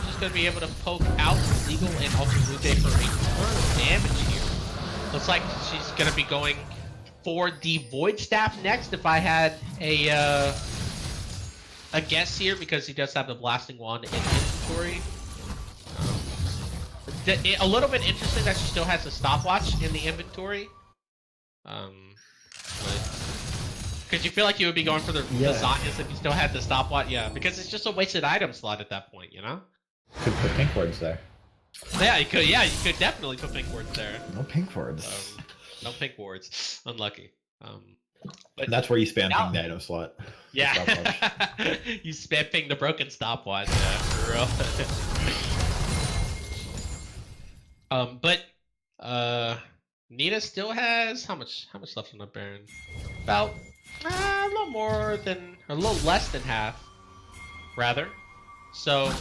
just going to be able to poke out Eagle and Ultra Blue Jay for a ton of damage here. Looks like she's going to be going for the Void Staff next if I had a guess here, because he does have the Blasting Wand in inventory. A little bit interesting that she still has a stopwatch in the inventory. Because you feel like you would be going for the Zanyas if you still had the stopwatch. Yeah, because it's just a wasted item slot at that point, you know? Could put pink wards there. Yeah, you could. Yeah, you could definitely put pink wards there. No pink wards. No pink wards. Unlucky. But that's where you spam ping the item slot. Yeah. You spam ping the broken stopwatch. Yeah, for real. But Nita still has how much left on the Baron? About a little more than, or a little less than half, rather. So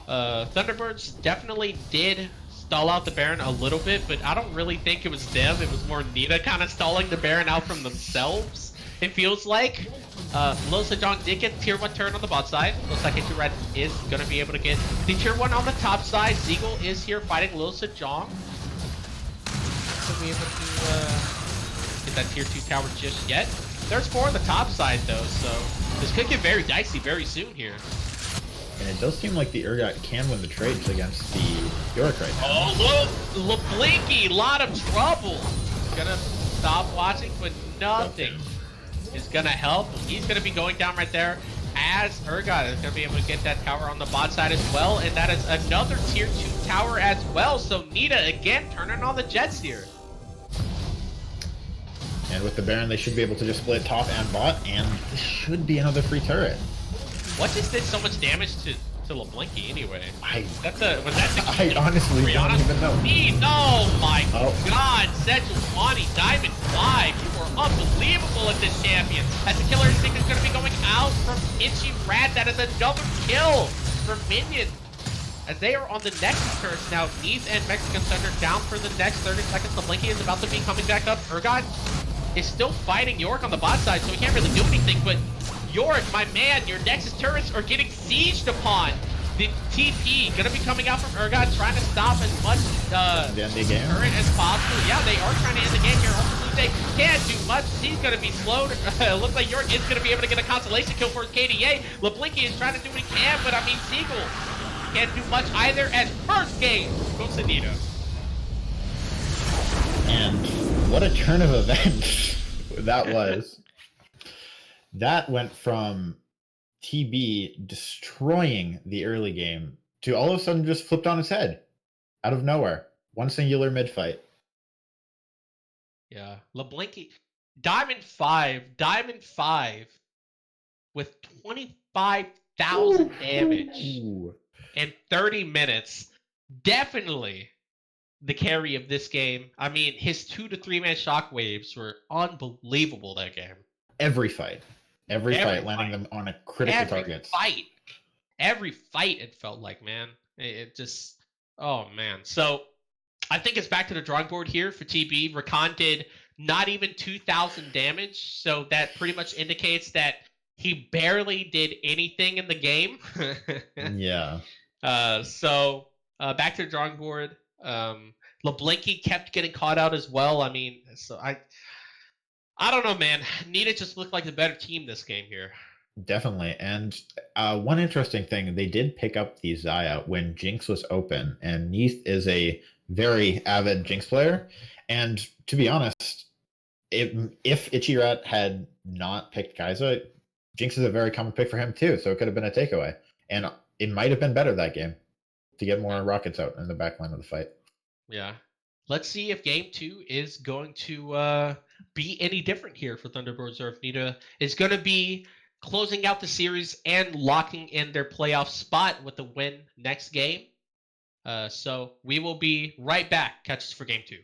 Thunderbirds definitely did stall out the Baron a little bit, but I don't really think it was them. It was more Nita kind of stalling the Baron out from themselves. It feels like Lil Sejong did get tier 1 turn on the bot side. Looks like Infuriate is going to be able to get the tier 1 on the top side. Zeagle is here fighting Lil Sejong. Not be able to get that tier 2 tower just yet. There's 4 on the top side though, so this could get very dicey very soon here. And it does seem like the Urgot can win the trades against the Yorick right now. Oh, look! LeBlinky, lot of trouble. Gonna stop watching, but nothing is gonna help. He's gonna be going down right there as Urgot is gonna be able to get that tower on the bot side as well, and that is another tier 2 tower as well. So Nita again turning on the Jets here. And with the Baron, they should be able to just split top and bot, and this should be another free turret. What just did so much damage to LeBlinky anyway? I honestly don't even know. Oh my god, Sejuani, Diamond 5, you are unbelievable at this champion. As the killer instinct is going to be going out from Infuriate, that is another kill for Minion. As they are on the next turret now, Neith and Mexican Thunder down for the next 30 seconds. LeBlinky is about to be coming back up. Urgot is still fighting Yorick on the bot side, so he can't really do anything, but Yorick, my man, your Nexus turrets are getting sieged upon. The TP gonna be coming out from Urgot, trying to stop as much turret as possible. Yeah, they are trying to end the game here. Ultra can't do much. He's gonna be slowed. Looks like Yorick is gonna be able to get a consolation kill for his KDA. LeBlinky is trying to do what he can, but I mean, Seagull can't do much either as first game goes to Nita. And what a turn of events. that was. That went from TB destroying the early game to all of a sudden just flipped on its head out of nowhere. One singular mid fight. Yeah, LeBlancy, Diamond 5 with 25,000 damage Ooh. in 30 minutes. Definitely the carry of this game. I mean, his 2 to 3 man shockwaves were unbelievable that game. Every fight. Every Every fight landing fight. them on a critical Every targets. fight. Every fight it felt like, man. It just, oh man. So I think it's back to the drawing board here for TB. Rakan did not even 2,000 damage, so that pretty much indicates that he barely did anything in the game. Yeah. So back to the drawing board. LeBlancy kept getting caught out as well. I mean, so I don't know, man. Nita just looked like the better team this game here. Definitely. And one interesting thing, they did pick up the Xayah when Jinx was open, and Neath is a very avid Jinx player. And to be honest, if Ichirat had not picked Kai'Sa, Jinx is a very common pick for him too, so it could have been a takeaway. And it might have been better that game to get more rockets out in the back line of the fight. Yeah. Let's see if game 2 is going to be any different here for Thunderbirds, or if Nita is going to be closing out the series and locking in their playoff spot with a win next game. So we will be right back. Catch us for game 2.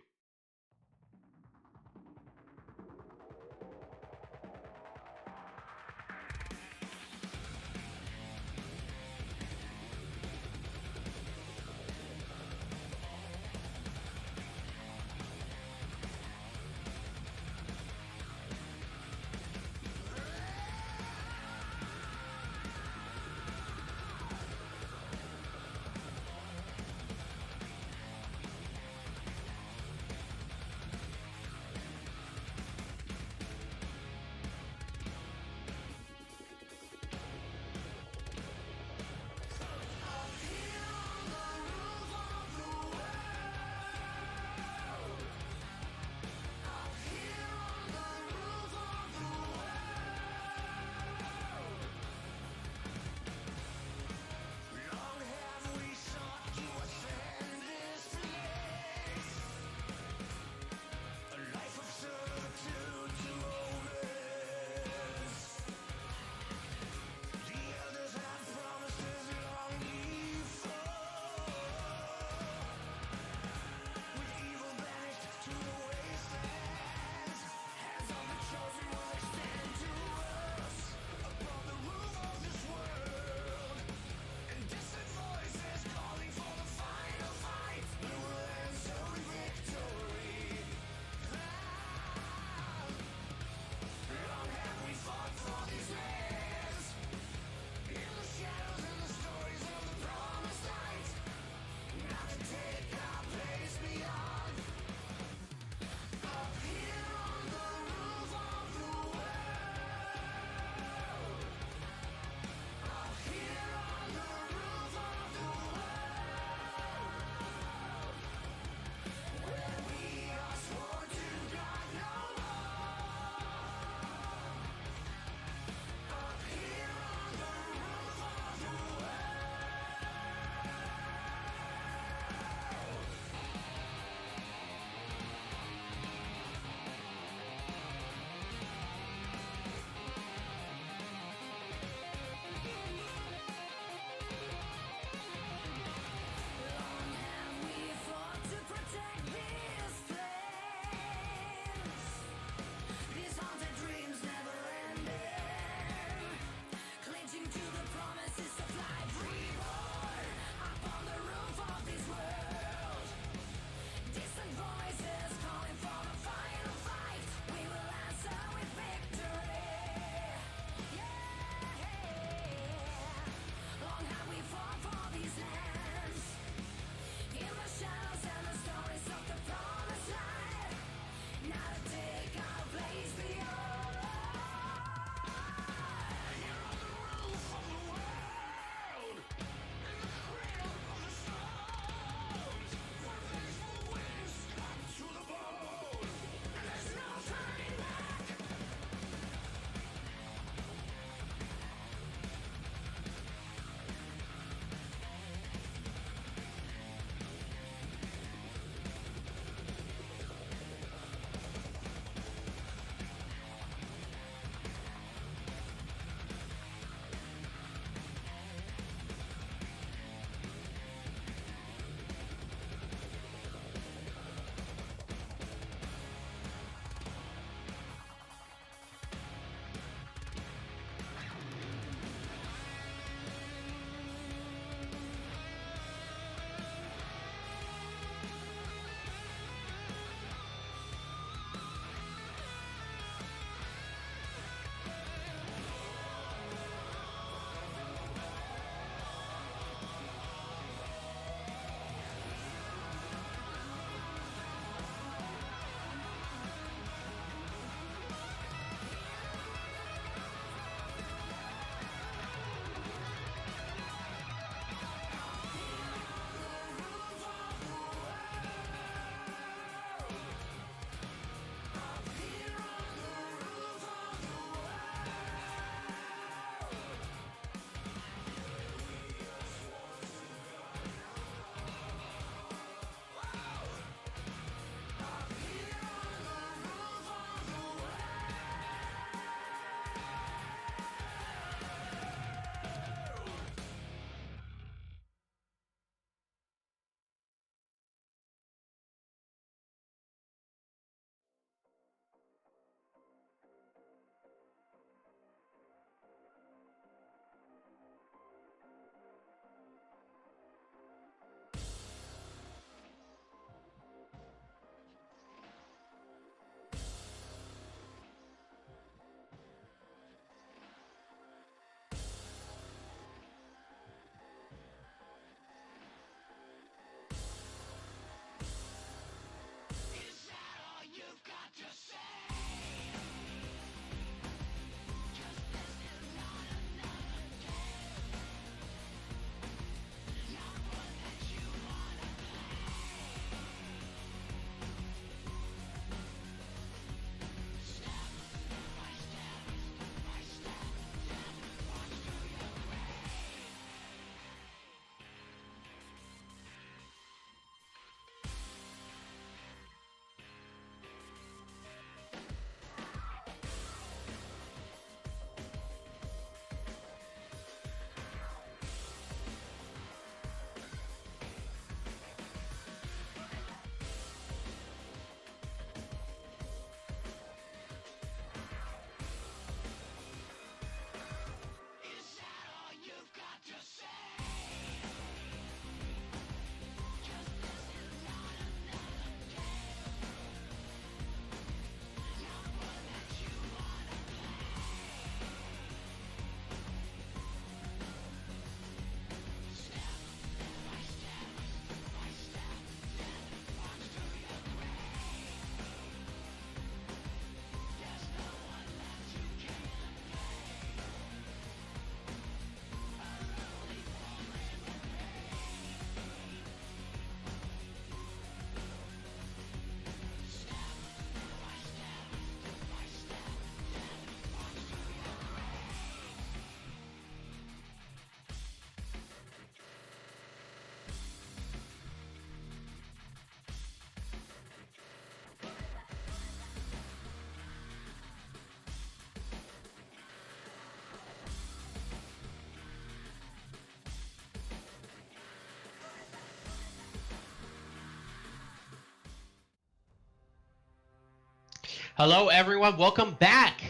Hello, everyone. Welcome back.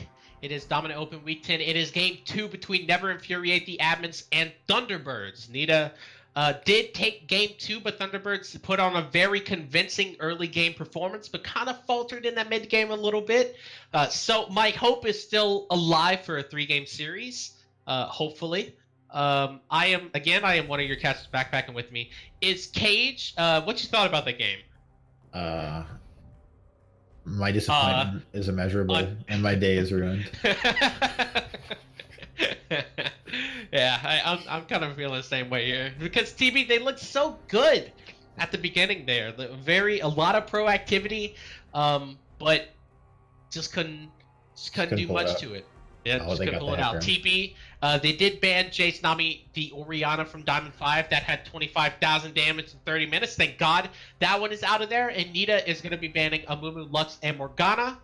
It is Dominant Open Week 10. It is Game 2 between Never Infuriate the Admins and Thunderbirds. Nita did take Game 2, but Thunderbirds put on a very convincing early game performance, but kind of faltered in that mid game a little bit. So my hope is still alive for a 3-game series, hopefully. I am one of your casters backpacking with me. Is Cage, what you thought about the game? My disappointment is immeasurable, and my day is ruined. Yeah, I'm kind of feeling the same way here because TB they looked so good at the beginning there. A lot of proactivity, but just couldn't do much to it. Yeah, just couldn't pull it out. TB, they did ban Jace Nami the Orianna from Diamond 5 that had 25,000 damage in 30 minutes. Thank God that one is out of there. And Nita is going to be banning Amumu, Lux, and Morgana.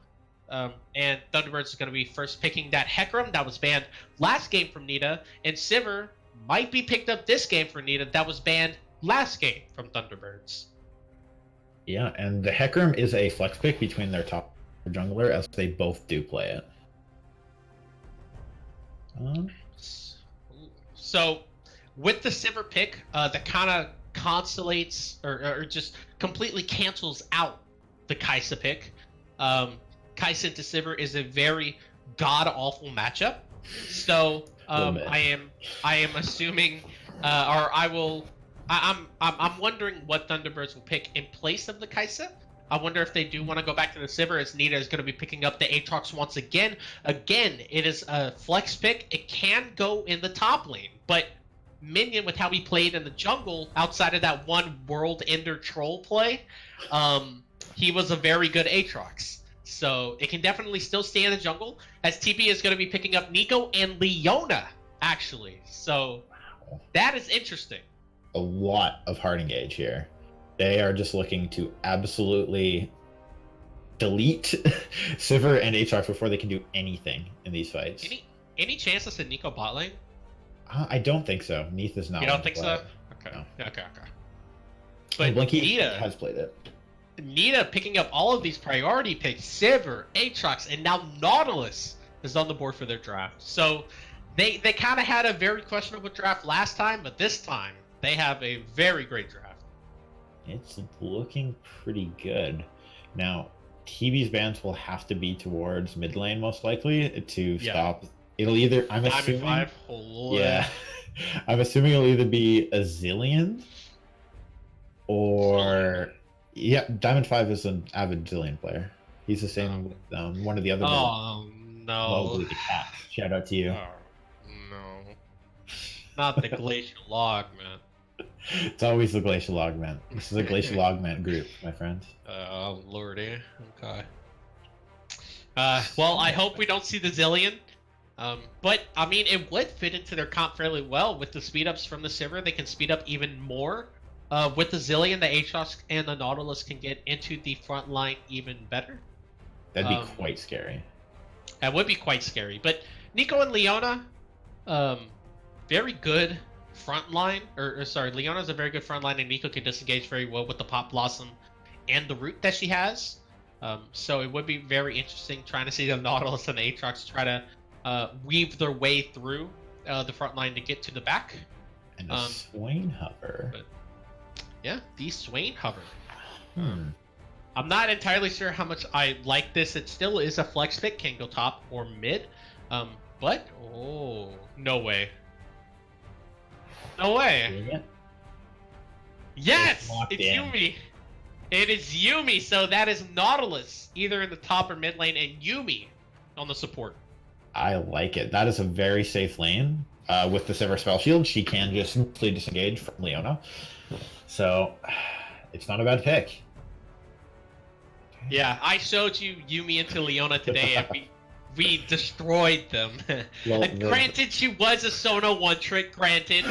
And Thunderbirds is going to be first picking that Hecarim that was banned last game from Nita. And Sivir might be picked up this game for Nita that was banned last game from Thunderbirds. Yeah, and the Hecarim is a flex pick between their top jungler as they both do play it. So, with the Sivir pick, that kind of consolates or just completely cancels out the Kai'Sa pick. Kai'Sa into Sivir is a very god-awful matchup. So, I am assuming, I'm wondering what Thunderbirds will pick in place of the Kai'Sa. I wonder if they do want to go back to the Sivir, as Nita is going to be picking up the Aatrox once again. Again, it is a flex pick. It can go in the top lane, but Minion, with how he played in the jungle, outside of that one World Ender troll play, he was a very good Aatrox. So it can definitely still stay in the jungle, as TP is going to be picking up Nico and Leona, actually. So that is interesting. A lot of hard engage here. They are just looking to absolutely delete Sivir and Aatrox before they can do anything in these fights. Any chances in Nico bot lane? I don't think so. Neath is not. You don't think so? Okay. No. Okay. But Blinky Nita has played it. Nita picking up all of these priority picks, Sivir, Aatrox, and now Nautilus is on the board for their draft. So they kind of had a very questionable draft last time, but this time they have a very great draft. It's looking pretty good. Now, TB's bans will have to be towards mid lane most likely to stop. It'll either I'm assuming 5. Yeah. I'm assuming it'll either be a Zillion or Diamond 5 is an avid Zillion player. He's the same with one of the other. Oh no! The cat. Shout out to you. Oh, no, not the glacial log, man. It's always the glacial augment. This is a glacial augment group, my friend. Oh lordy. Okay. Well, I hope we don't see the Zillion. But I mean, it would fit into their comp fairly well with the speed ups from the Sivir. They can speed up even more. With the Zillion, the Aatrox and the Nautilus can get into the front line even better. That'd be quite scary. That would be quite scary. But Nico and Leona, very good front line. Leona's a very good front line, and Nico can disengage very well with the Pop Blossom and the root that she has. So it would be very interesting trying to see the Nautilus and the Aatrox try to weave their way through the front line to get to the back. And a Swain Hover. But, yeah, the Swain Hover. I'm not entirely sure how much I like this. It still is a flex pick, can go top or mid. But, no way. No way. Yes! It's Yuumi! It is Yuumi, so that is Nautilus, either in the top or mid lane, and Yuumi on the support. I like it. That is a very safe lane. With the Sivir spell shield, she can just simply disengage from Leona. So, it's not a bad pick. Yeah, I showed you Yuumi into Leona today, and we destroyed them. Well, granted, she was a Sono one-trick, granted.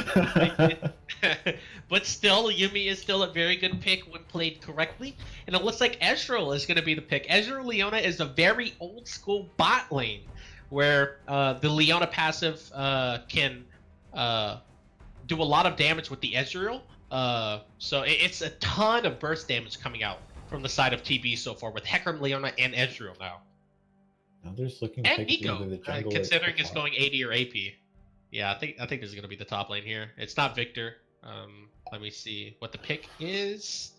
But still, Yuumi is still a very good pick when played correctly. And it looks like Ezreal is going to be the pick. Ezreal Leona is a very old-school bot lane, where the Leona passive can do a lot of damage with the Ezreal. So it's a ton of burst damage coming out from the side of TB so far, with Hecarim, Leona, and Ezreal now. Now they're just looking to And pick Nico, either the jungle or considering the it's top. going AD or AP. Yeah, I think this is gonna be the top lane here. It's not Victor. Let me see what the pick is.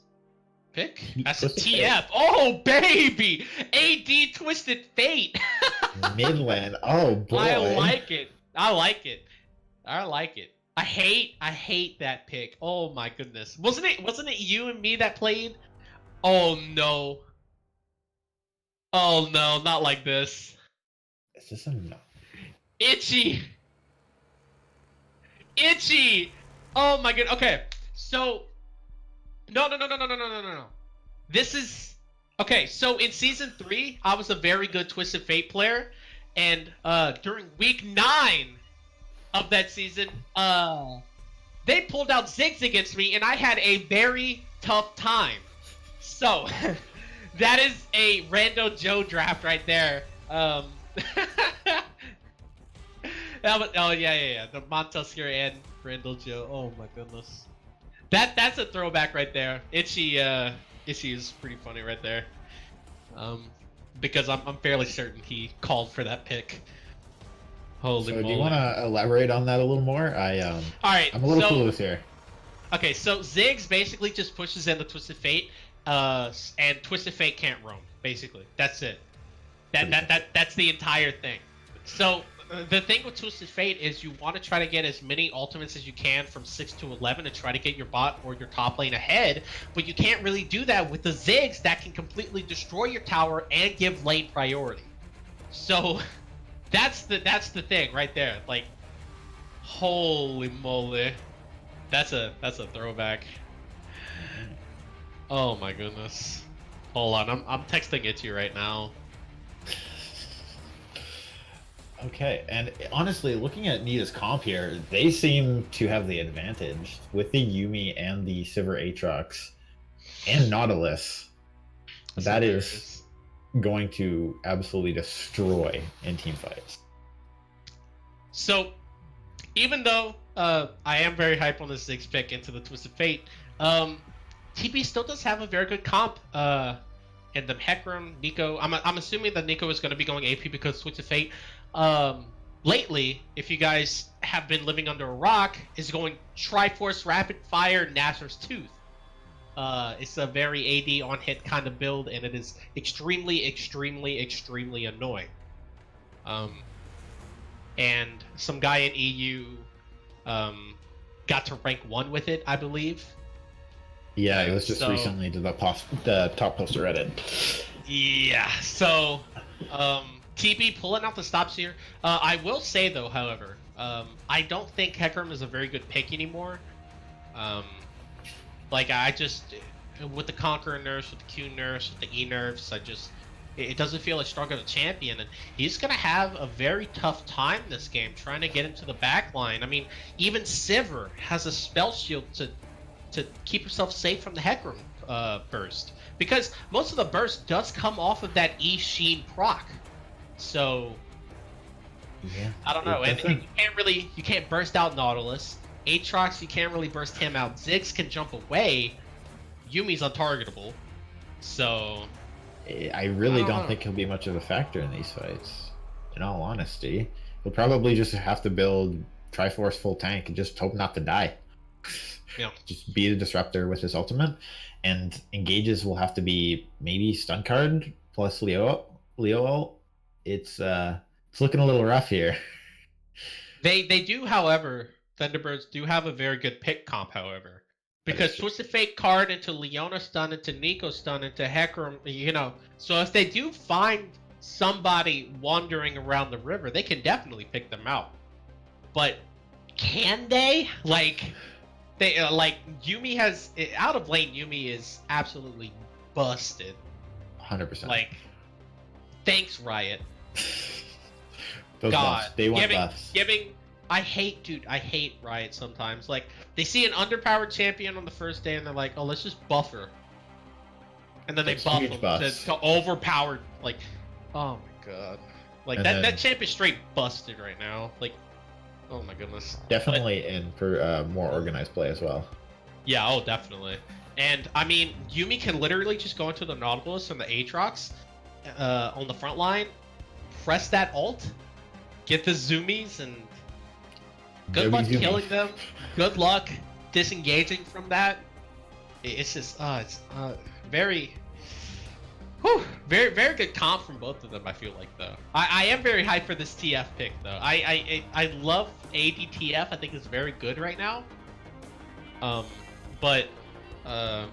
Pick? That's a Twisted Fate. TF. Oh baby! AD Twisted Fate. Midland. Oh boy. I like it. I like it. I like it. I hate that pick. Oh my goodness. Wasn't it you and me that played? Oh no. Oh no, not like this. Is this a no? Itchy. Itchy. Oh my god. Okay. So no. This is okay. So in season 3, I was a very good Twisted Fate player, and during week 9 of that season, they pulled out Ziggs against me, and I had a very tough time. So that is a Rando Joe draft right there. That was, oh yeah. The Montusker and Randall Joe. Oh my goodness. That's a throwback right there. Itchy is pretty funny right there. Because I'm fairly certain he called for that pick. Holy So moly. do you want to elaborate on that a little more? All right. I'm a little clueless here. Okay, so Ziggs basically just pushes in the Twisted Fate, and Twisted Fate can't roam. Basically, that's it. That's the entire thing. So the thing with Twisted Fate is you want to try to get as many ultimates as you can from 6 to 11 to try to get your bot or your top lane ahead, but you can't really do that with the Ziggs that can completely destroy your tower and give lane priority. So that's the thing right there. Like, holy moly. That's a throwback. Oh my goodness. Hold on, I'm texting it to you right now. Okay, and honestly, looking at Nita's comp here, they seem to have the advantage with the Yuumi and the Sivir Aatrox and Nautilus. That is going to absolutely destroy in team fights. So, even though I am very hyped on this Ziggs pick into the Twisted Fate, TP still does have a very good comp. And the Hecarim, Nico, I'm assuming that Nico is going to be going AP because Twisted Fate, lately, if you guys have been living under a rock, is going Triforce Rapid Fire Nasser's Tooth. It's a very AD on hit kind of build, and it is extremely annoying. And some guy in EU got to rank 1 with it, I believe. Yeah, it was just recently to the top poster Reddit. Yeah, so TP pulling out the stops here. I will say though, however, I don't think Hecarim is a very good pick anymore. Like I just, with the Conqueror nerfs, with the Q nerfs, with the E nerfs, it doesn't feel as strong of a champion, and he's gonna have a very tough time this game trying to get into the back line. I mean, even Sivir has a spell shield to keep herself safe from the Hecarim burst, because most of the burst does come off of that E Sheen proc. So yeah, I don't know, and you can't burst out Nautilus. Aatrox, you can't really burst him out. Ziggs can jump away. Yuumi's untargetable. So I really don't think he'll be much of a factor in these fights. In all honesty, he'll probably just have to build Triforce full tank and just hope not to die. Yeah. Just be the disruptor with his ultimate, and engages will have to be maybe stun card plus Leo ult. It's looking a little rough here. They do, however, Thunderbirds do have a very good pick comp, however, because Twisted Fate card into Leona stun, into Nico stun, into Hecarim, you know. So if they do find somebody wandering around the river, they can definitely pick them out. But can they? Like, Yuumi has out of lane. Yuumi is absolutely busted. 100%. Like, thanks Riot. Those buffs. They want buffs. I hate Riot sometimes. Like, they see an underpowered champion on the first day and they're like, oh, let's just buff her. And then they buff them to overpowered. Like, oh my god. Like, that champ is straight busted right now. Like, oh my goodness. Definitely in for more organized play as well. Yeah, oh, definitely. And, I mean, Yuumi can literally just go into the Nautilus and the Aatrox on the front line, press that alt, get the zoomies, and good Zombie luck zoomie. killing them. Good luck disengaging from that. It's just it's very. Whew, very, very good comp from both of them. I feel like though. I am very hyped for this TF pick though. I love ADTF. I think it's very good right now. But I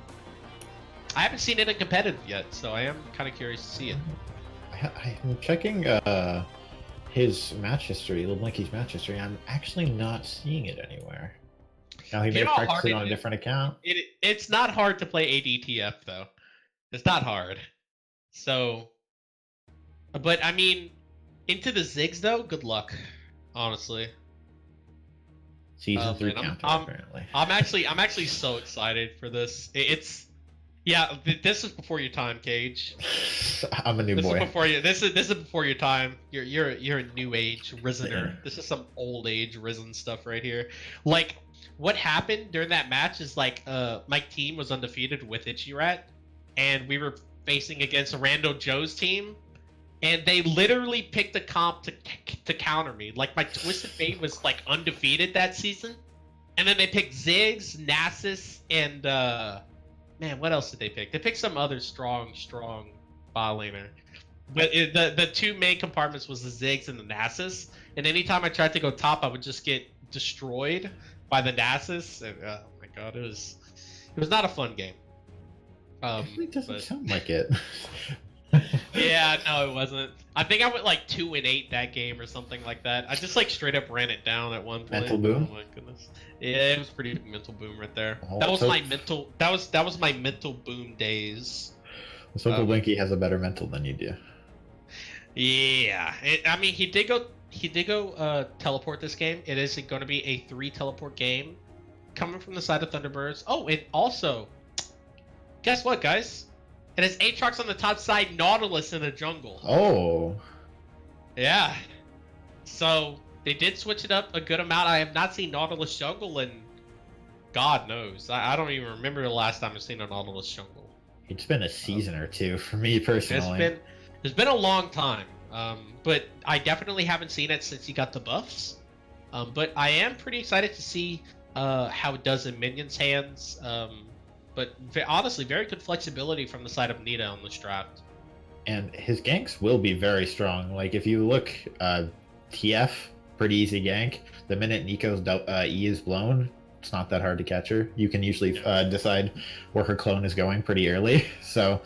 haven't seen it in competitive yet, so I am kind of curious to see it. I'm checking his match history, Blinky's match history. I'm actually not seeing it anywhere. Now he may have practiced it on a different account. It's not hard to play ADTF though. It's not hard. So, but I mean, into the Ziggs though. Good luck, honestly. Season 3 counter apparently. I'm actually so excited for this. This is before your time, Cage. I'm a new boy. This is before your time. You're a new age risener. This is some old age risen stuff right here. Like what happened during that match is like my team was undefeated with Ichirat, and we were facing against a Rando Joe's team, and they literally picked a comp to counter me. Like my Twisted Fate was like undefeated that season, and then they picked Ziggs, Nasus, and man, what else did they pick? They picked some other strong bot laner. But the two main compartments was the Ziggs and the Nasus, and anytime I tried to go top, I would just get destroyed by the Nasus, and oh my god, it was not a fun game. It doesn't sound like it. Yeah, no, it wasn't. I think I went like 2-8 that game or something like that. I just like straight up ran it down at one point. Mental boom. Oh my goodness. Yeah, it was pretty big mental boom right there. Oh, that was my mental. That was my mental boom days. So Blinky has a better mental than you do. Yeah, I mean he did go teleport this game. It is going to be a 3 teleport game, coming from the side of Thunderbirds. Oh, and also, guess what, guys? It has Aatrox on the top side, Nautilus in the jungle. Oh. Yeah. So they did switch it up a good amount. I have not seen Nautilus jungle in God knows. I don't even remember the last time I've seen a Nautilus jungle. It's been a season or two for me personally. It's been a long time. But I definitely haven't seen it since he got the buffs. But I am pretty excited to see how it does in minions' hands. But honestly, very good flexibility from the side of Nita on this draft. And his ganks will be very strong. Like if you look, TF, pretty easy gank. The minute Nico's E is blown, it's not that hard to catch her. You can usually decide where her clone is going pretty early. So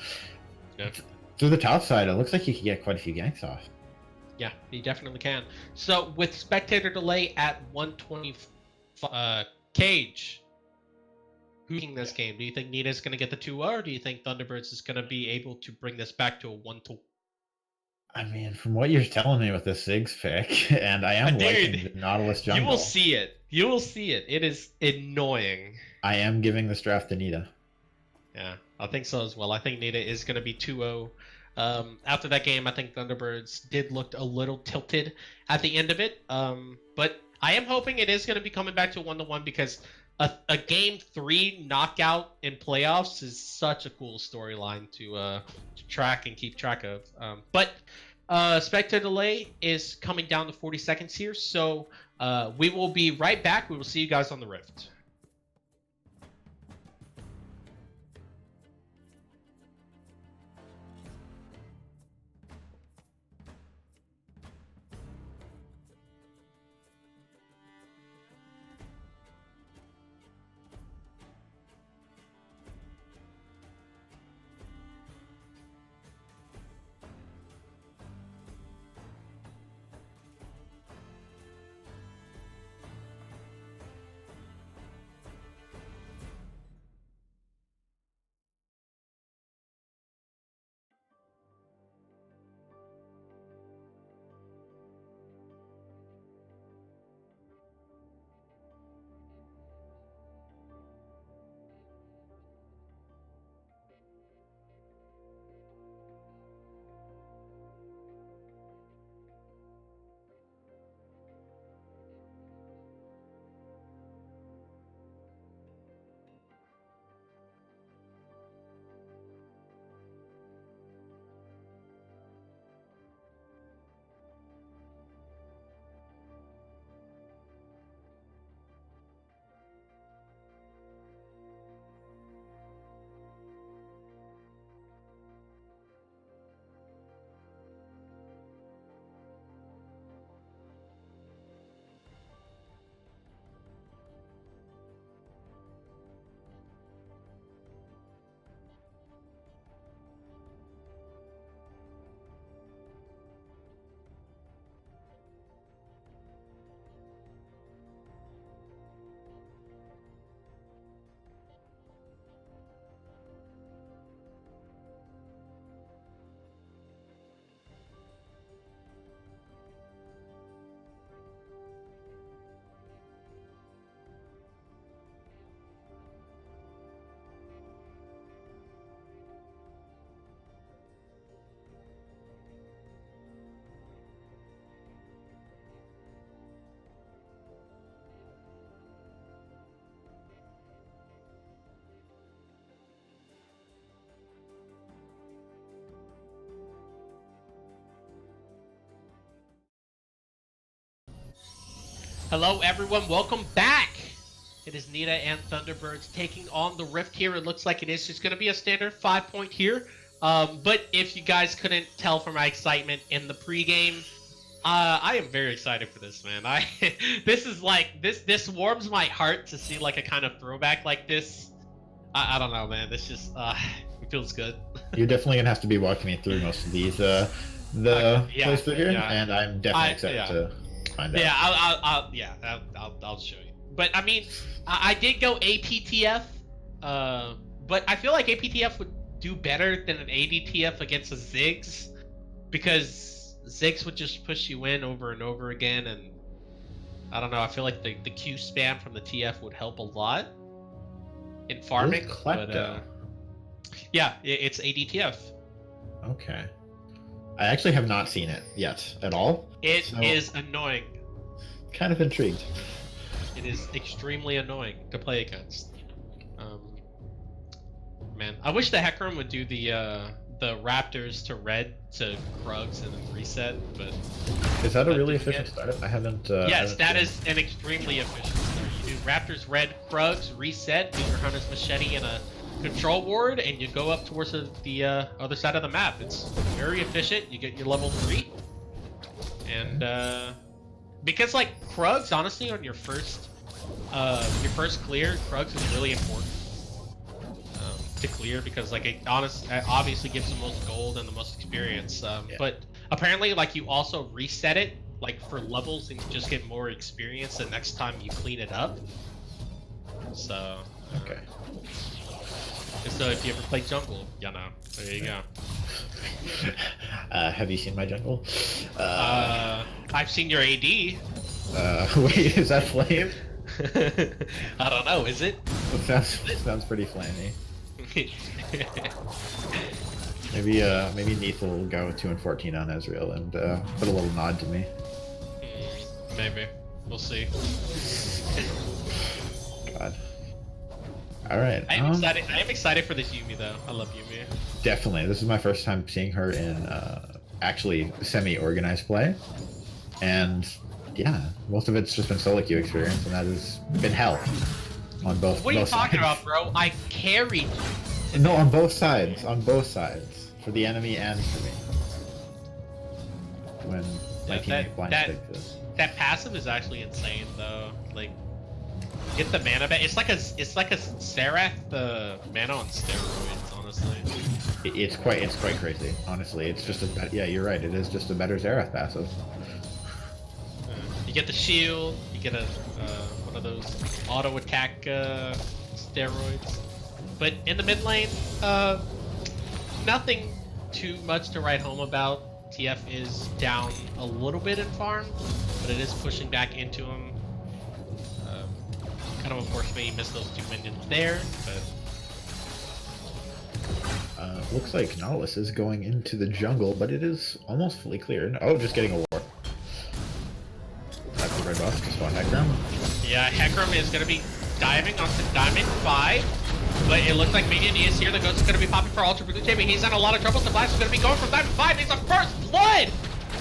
through the top side, it looks like you can get quite a few ganks off. Yeah, you definitely can. So with spectator delay at 120, Cage. Who's in this game? Do you think Nita's going to get the 2-0, or do you think Thunderbirds is going to be able to bring this back to a 1-2? I mean, from what you're telling me with the Ziggs pick, and I am liking the Nautilus jungle. You will see it. You will see it. It is annoying. I am giving this draft to Nita. Yeah, I think so as well. I think Nita is going to be 2-0. After that game, I think Thunderbirds did look a little tilted at the end of it. But I am hoping it is going to be coming back to 1-1 because a game 3 knockout in playoffs is such a cool storyline to track and keep track of. But spectator delay is coming down to 40 seconds here, so we will be right back. We will see you guys on the Rift. Hello everyone, welcome back! It is Nita and Thunderbirds taking on the Rift here. It looks like it is just going to be a standard 5-point here. But if you guys couldn't tell from my excitement in the pregame, I am very excited for this, man. This is like, this warms my heart to see like a kind of throwback like this. I don't know, man. This just, it feels good. You're definitely going to have to be walking me through most of these, plays through here, and I'm definitely excited to find out. Yeah, I'll show you. But I mean, I did go APTF, but I feel like APTF would do better than an ADTF against a Ziggs, because Ziggs would just push you in over and over again, and I don't know, I feel like the Q spam from the TF would help a lot in farming. But yeah, it's ADTF. Okay. I actually have not seen it yet at all. It is annoying. Kind of intrigued. It is extremely annoying to play against. Man, I wish the Hecarim would do the Raptors to red to Krugs and then reset, but is that a really efficient startup? I haven't. Yes, that is an extremely efficient start. You do Raptors red, Krugs, reset, do your Hunter's Machete in a control ward, and you go up towards the other side of the map. It's very efficient. You get your level 3, and because like Krugs, honestly, on your first clear, Krugs is really important to clear, because like it obviously gives the most gold and the most experience. But apparently, like, you also reset it like for levels, and you just get more experience the next time you clean it up. So okay. So if you ever play jungle, you know, there you go. Have you seen my jungle? I've seen your AD. Wait, is that flame? I don't know, is it? It sounds pretty flamey. Maybe Neith will go 2-14 on Ezreal and put a little nod to me. Maybe. We'll see. God. Alright. I am excited for this Yuumi though. I love Yuumi. Definitely. This is my first time seeing her in actually semi-organized play. And yeah, most of it's just been solo queue experience, and that has been hell on both. What are you talking about, bro? I carried you. No, on both sides. On both sides. For the enemy and for me. When my teammate blind sticked this. That passive is actually insane though. Like, get the mana back. It's like a Seraph mana on steroids, honestly. It's quite crazy, honestly. It's just yeah, you're right. It is just a better Xerath passive. You get the shield. You get a one of those auto attack steroids. But in the mid lane, nothing too much to write home about. TF is down a little bit in farm, but it is pushing back into him. Kind of unfortunately missed those 2 minions there, but looks like Nautilus is going into the jungle, but it is almost fully cleared. Oh, just getting a war. That's the red buff to spawn Hecarim. Yeah, Hecarim is going to be diving onto Diamond 5, but it looks like Minion is here. The Ghost is going to be popping for Ultra Blue Champion. He's in a lot of trouble. The Flash is going to be going from Diamond 5. He's a first blood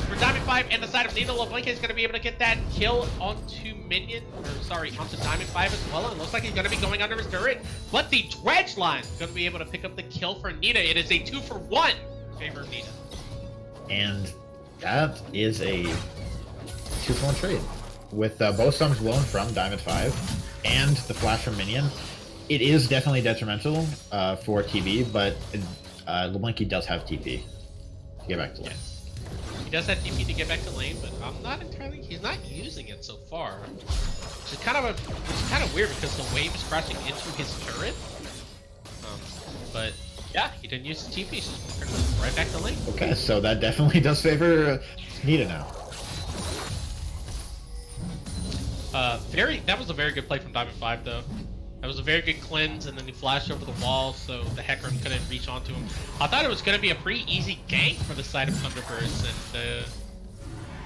for Diamond 5, and the side of Needle of Blink is going to be able to get that kill onto onto Diamond 5 as well. And it looks like he's going to be going under his turret, but the Dredge line is going to be able to pick up the kill for Nita. It is a 2-for-1 in favor of Nita. And that is a 2-for-1 trade. With both sums blown from Diamond 5 and the flash from Minion, it is definitely detrimental for TB, but Leblanc does have TP to get back to lane. Yes. He does have TP to get back to lane, but I'm not entirely. He's not using it so far, which is kind of weird because the wave is crashing into his turret. But yeah, he didn't use his TP, so he's pretty much right back to lane. Okay, so that definitely does favor Nita now. That was a very good play from Diamond 5 though. That was a very good cleanse, and then he flashed over the wall so the Hecarim couldn't reach onto him. I thought it was going to be a pretty easy gank for the side of Thunderbirds, and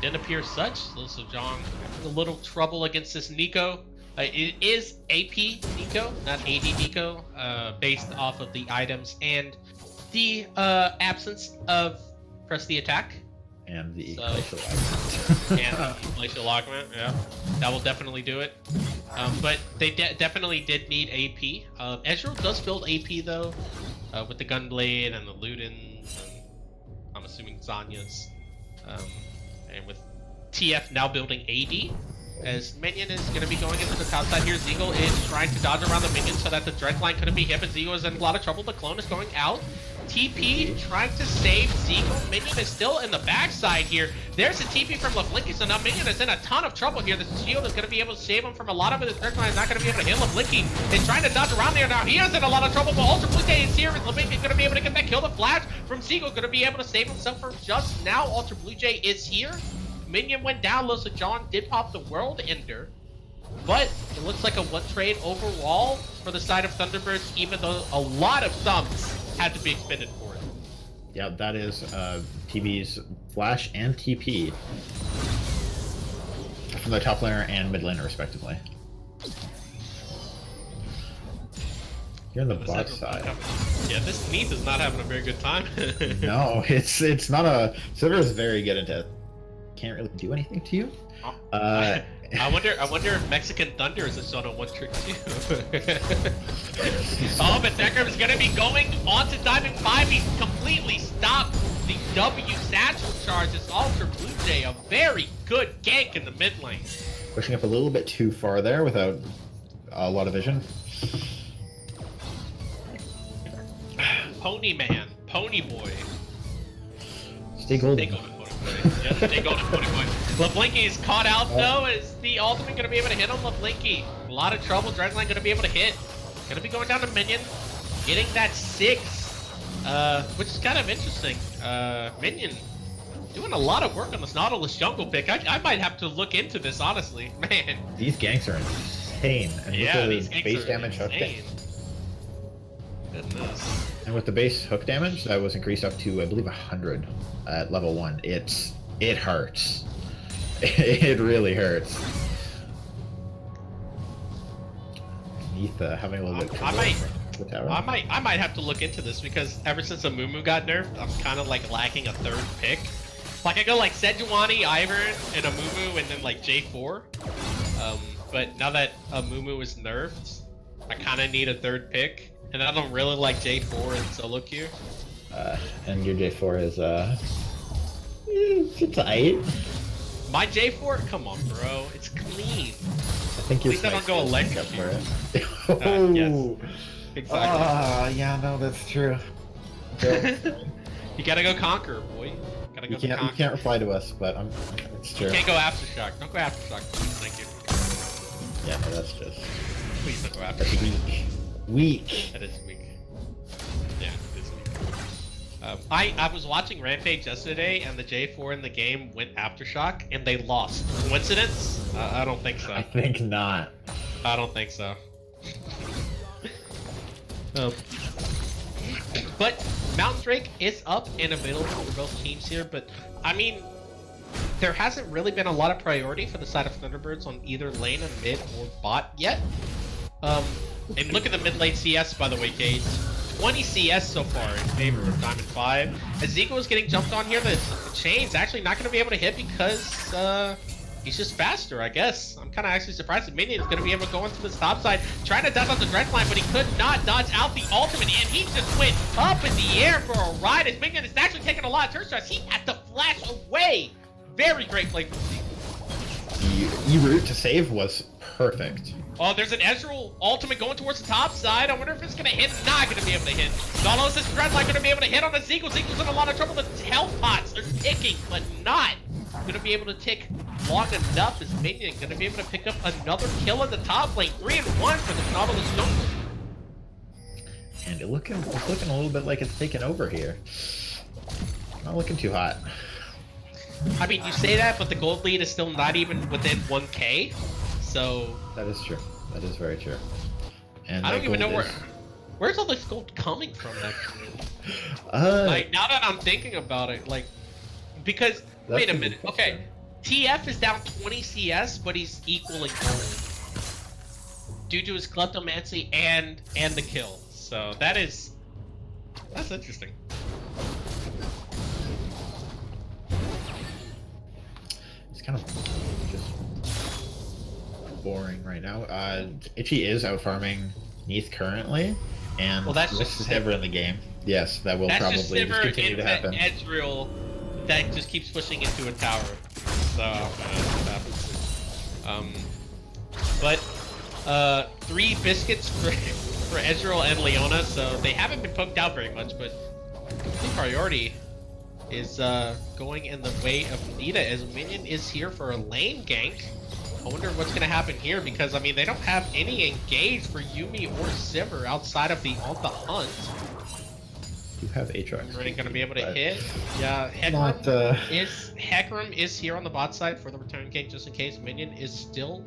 didn't appear such. So John, a little trouble against this Nico. It is AP Nico, not AD Nico, based off of the items and the absence of press the attack. And the So- glacial augment. And the glacial augment, yeah, that will definitely do it. But they definitely did need AP. Ezreal does build AP though, with the Gunblade and the Ludens, and I'm assuming Zanya's, and with TF now building AD. As Minion is going to be going into the top side here, Zeagle is trying to dodge around the Minion so that the Dread line couldn't be hit, but Zeagle is in a lot of trouble. The clone is going out. TP trying to save Zeagle. Minion is still in the backside here. There's a TP from Laflinky, so now Minion is in a ton of trouble here. The shield is going to be able to save him from a lot of it. The Dread line is not going to be able to hit Laflinky. He's trying to dodge around there now. He is in a lot of trouble, but Ultra Blue Jay is here. Laflinky is going to be able to get that kill. The flash from Zeagle going to be able to save himself from just now. Ultra Blue Jay is here. Minion went down low, so John did pop the World Ender. But it looks like a one trade overall for the side of Thunderbirds, even though a lot of thumbs had to be expended for it. Yeah, that is TB's Flash and TP from the top laner and mid laner, respectively. You're on the bot side. Yeah, this Neath is not having a very good time. No, it's not a... Silver is very good into... Can't really do anything to you. I wonder if Mexican Thunder is just on a one trick too. Oh, but Decker is gonna be going onto Diamond 5. He's completely stopped the W satchel charge. It's Ultra Blue Jay, a very good gank in the mid lane. Pushing up a little bit too far there without a lot of vision. Pony man, Pony boy. Stay golden. Stay golden, Pony boy. Yes, stay golden, Pony boy. Laflinky is caught out though. Is the ultimate gonna be able to hit on Laflinky? A lot of trouble. Dragonline gonna be able to hit. Gonna be going down to Minion, getting that 6, which is kind of interesting. Minion doing a lot of work on this Nautilus jungle pick. I might have to look into this honestly, man. These ganks are insane. And Yeah, with these the ganks base are damage hook insane. Goodness. and with the base hook damage that was increased up to I believe 100 at level 1. It hurts. It really hurts. Neath having a little bit of trouble with the tower. I might have to look into this because ever since Amumu got nerfed, I'm kind of like lacking a third pick. Like I go like Sejuani, Ivern, and Amumu, and then like J4. But now that Amumu is nerfed, I kind of need a third pick, and I don't really like J4 and solo queue. And your J4 is it's tight. My J4, come on, bro, it's clean. I think you're At least I don't go electric for it. yes. Exactly. Yeah, no, that's true. You gotta go conquer, boy. Gotta go You conquer. can't reply to us, but it's true. You can't go aftershock. Don't go aftershock. Thank you. Yeah, no, that's just Please don't go that's aftershock. weak. That is weak. Yeah, it is weak. I was watching Rampage yesterday, and the J4 in the game went aftershock, and they lost. Coincidence? I don't think so. I think not. I don't think so. But Mountain Drake is up and available for both teams here, but I mean, there hasn't really been a lot of priority for the side of Thunderbirds on either lane and mid or bot yet. And look at the mid lane CS, by the way, Gage. 20 CS so far in favor of Diamond 5. As Zico is getting jumped on here, the chain's actually not going to be able to hit because he's just faster, I guess. I'm kind of actually surprised that Minion is going to be able to go into this top side, trying to dodge out the Dread line, but he could not dodge out the ultimate, and he just went up in the air for a ride. As Minion is actually taking a lot of turn shots. He had to flash away. Very great play from Zico. The route to save was perfect. Oh, there's an Ezreal ultimate going towards the top side. I wonder if it's going to hit. Not going to be able to hit. Nautilus is Dreadline going to be able to hit on the Zeagle. Zeagle's in a lot of trouble. The health pots are ticking, but not going to be able to tick long enough. As Minion going to be able to pick up another kill in the top lane. 3-1 for the Nautilus jungle. And it's looking a little bit like it's taken over here. Not looking too hot. I mean, you say that, but the gold lead is still not even within 1k. So That is true. That is very true. And I don't even know gold where's all this gold coming from, actually. is- Like, now that I'm thinking about it, like, because, wait a minute, okay, TF is down 20 CS, but he's equaling gold due to his kleptomancy and the kill. So that's interesting. kind of just boring right now. Itchy is out farming Neath currently, and well, that's this just is never in the game. Yes, that will that's probably just just Sivir continue to into happen. Ezreal that just keeps pushing into a tower. So that happens. But 3 biscuits for Ezreal and Leona, so they haven't been poked out very much, but the priority is going in the way of Nita as Minion is here for a lane gank. I wonder what's going to happen here because, I mean, they don't have any engage for Yuumi or Sivir outside of the On the Hunt. You have Aatrox. Are they going to be able to hit? Yeah, Hecarim is here on the bot side for the return gank just in case. Minion is still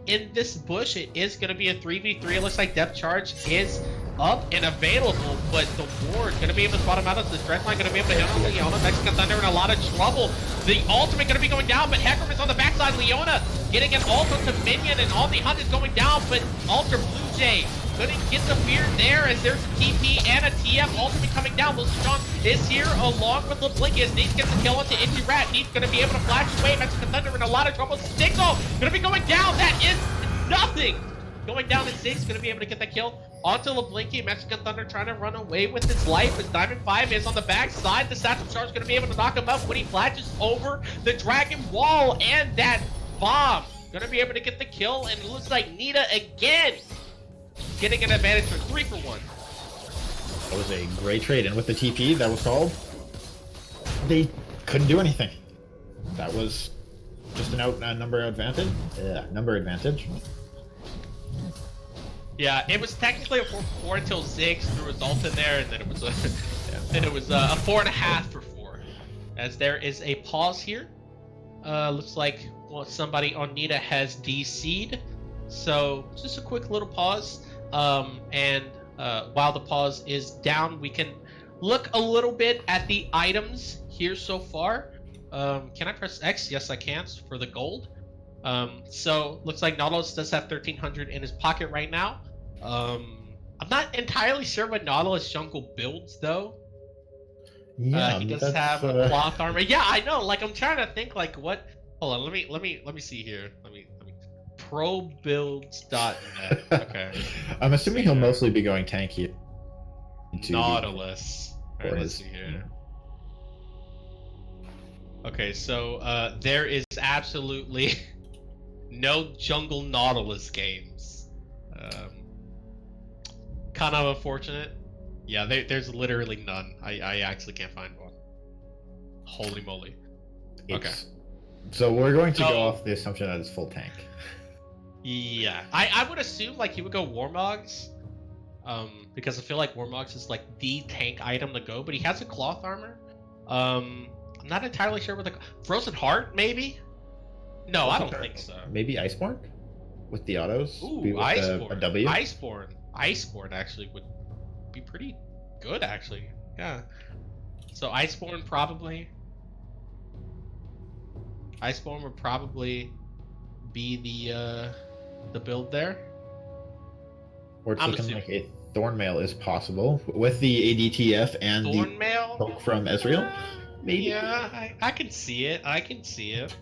in this bush. It is going to be a 3v3. It looks like Depth Charge is up and available, but the ward going to be able to spot him out of the direct line, going to be able to hit on Leona. Mexican Thunder in a lot of trouble. The ultimate going to be going down, but Hecarim is on the backside. Leona getting an ult to Minion, and all the Hunt is going down, but Ultra Blue Jay couldn't get the fear there as there's a TP and a TF ultimate coming down. Lil Strong is here along with LeBlink as Neath gets the kill onto Infuriate. Neath going to be able to flash away. Mexican Thunder in a lot of trouble. Sixo going to be going down. That is nothing. Going down at 6, going to be able to get the kill onto LeBlinky. Mexican Thunder trying to run away with his life as Diamond 5 is on the back side. The Satchel Charge going to be able to knock him up when he flashes over the Dragon Wall, and that bomb going to be able to get the kill, and it looks like Nita again getting an advantage for 3 for 1. That was a great trade, and with the TP that was called, they couldn't do anything. That was just a number advantage. Number advantage. Yeah, it was technically a 4-4 until Ziggs threw his ult in there, and then it was a, then it was a 4.5 for 4. As there is a pause here. Looks like somebody on Nita has DC'd. So just a quick little pause. And while the pause is down, we can look a little bit at the items here so far. Can I press X? Yes, I can for the gold. So looks like Nautilus does have 1300 in his pocket right now. I'm not entirely sure what Nautilus jungle builds though. Yeah, he does have a cloth armor. Yeah, I know. Like I'm trying to think like what. Hold on, let me see here. Let me probuilds.net. Okay. I'm assuming he'll mostly be going tanky. Nautilus. All right, let's see here. Okay, so there is absolutely no jungle Nautilus games. Kind of unfortunate. Yeah, there's literally none. I actually can't find one. Holy moly. Okay. So we're going to go off the assumption that it's full tank. Yeah, I would assume like he would go Warmogs, because I feel like Warmogs is like the tank item to go, but he has a cloth armor. I'm not entirely sure what the Frozen Heart maybe. No, I don't think so. Maybe Iceborne with the autos. Ooh, Iceborne. A W. Iceborne actually would be pretty good actually. Yeah. So Iceborne probably. Iceborne would probably be the build there. Or it's looking like a Thornmail is possible with the ADTF and Thornmail? the poke from Ezreal. Maybe. Yeah, I can see it. I can see it.